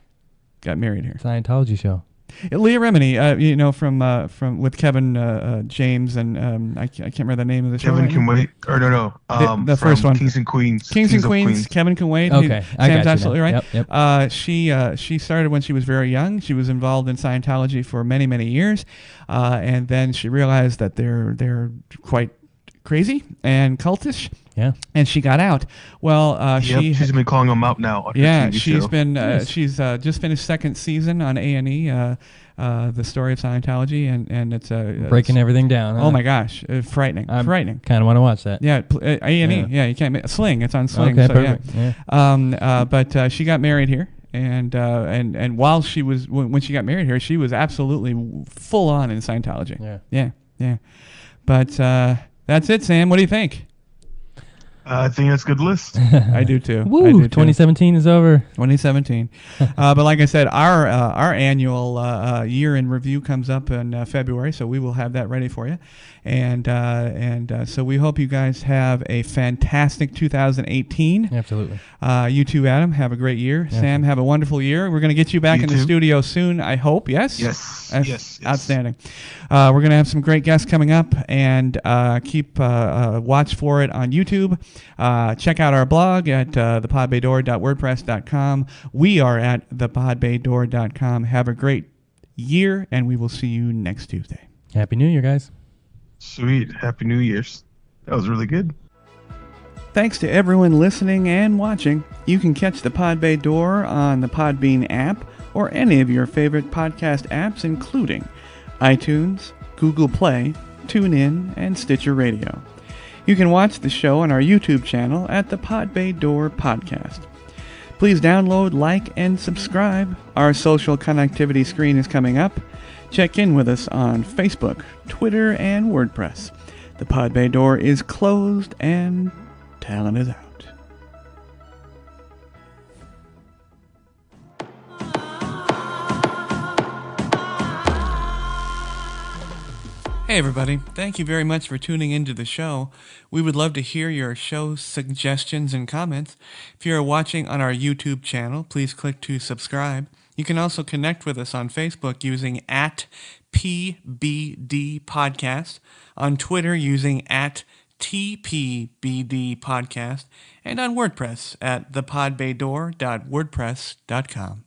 got married here. Scientology show. Leah Remini, from with Kevin James and I can't remember the name of the show. Kevin right Can now. Wait, or no, The from first one. Kings and Queens. Kings and of Queens. Kevin Can Wait. Okay, I got Sam's you absolutely now. right. Yep. She started when she was very young. She was involved in Scientology for many, many years, and then she realized that they're quite crazy and cultish. Yeah. And she got out. Well, she's been calling them out now. On her yeah, TV she's show. been Nice. she's just finished second season on A&E, the story of Scientology, and it's Breaking everything down. Huh? Oh my gosh, frightening, frightening. Kind of want to watch that. Yeah, A&E. Yeah, you can't Sling. It's on Sling. Okay, so perfect. Yeah. but she got married here, and while she was when she got married here, she was absolutely full on in Scientology. Yeah. But that's it, Sam. What do you think? I think that's a good list. I do too. Woo! I do too. 2017 is over. 2017. But like I said, our annual year in review comes up in February, so we will have that ready for you. And so we hope you guys have a fantastic 2018. Absolutely. You too, Adam. Have a great year. Yeah. Sam, have a wonderful year. We're going to get you back in the studio soon, I hope. Yes? Yes. Outstanding. We're going to have some great guests coming up, and keep watch for it on YouTube. Check out our blog at thepodbaydoor.wordpress.com. We are at thepodbaydoor.com. Have a great year, and we will see you next Tuesday. Happy New Year, guys. Sweet. Happy New Year's. That was really good. Thanks to everyone listening and watching. You can catch the Podbay Door on the Podbean app or any of your favorite podcast apps, including iTunes, Google Play, TuneIn, and Stitcher Radio. You can watch the show on our YouTube channel at the Podbay Door Podcast. Please download, like, and subscribe. Our social connectivity screen is coming up. Check in with us on Facebook, Twitter, and WordPress. The Podbay Door is closed and talent is out. Hey everybody, thank you very much for tuning into the show. We would love to hear your show suggestions and comments. If you are watching on our YouTube channel, please click to subscribe. You can also connect with us on Facebook using @PBD Podcast, on Twitter using @TPBD Podcast, and on WordPress at thepodbaydoor.wordpress.com.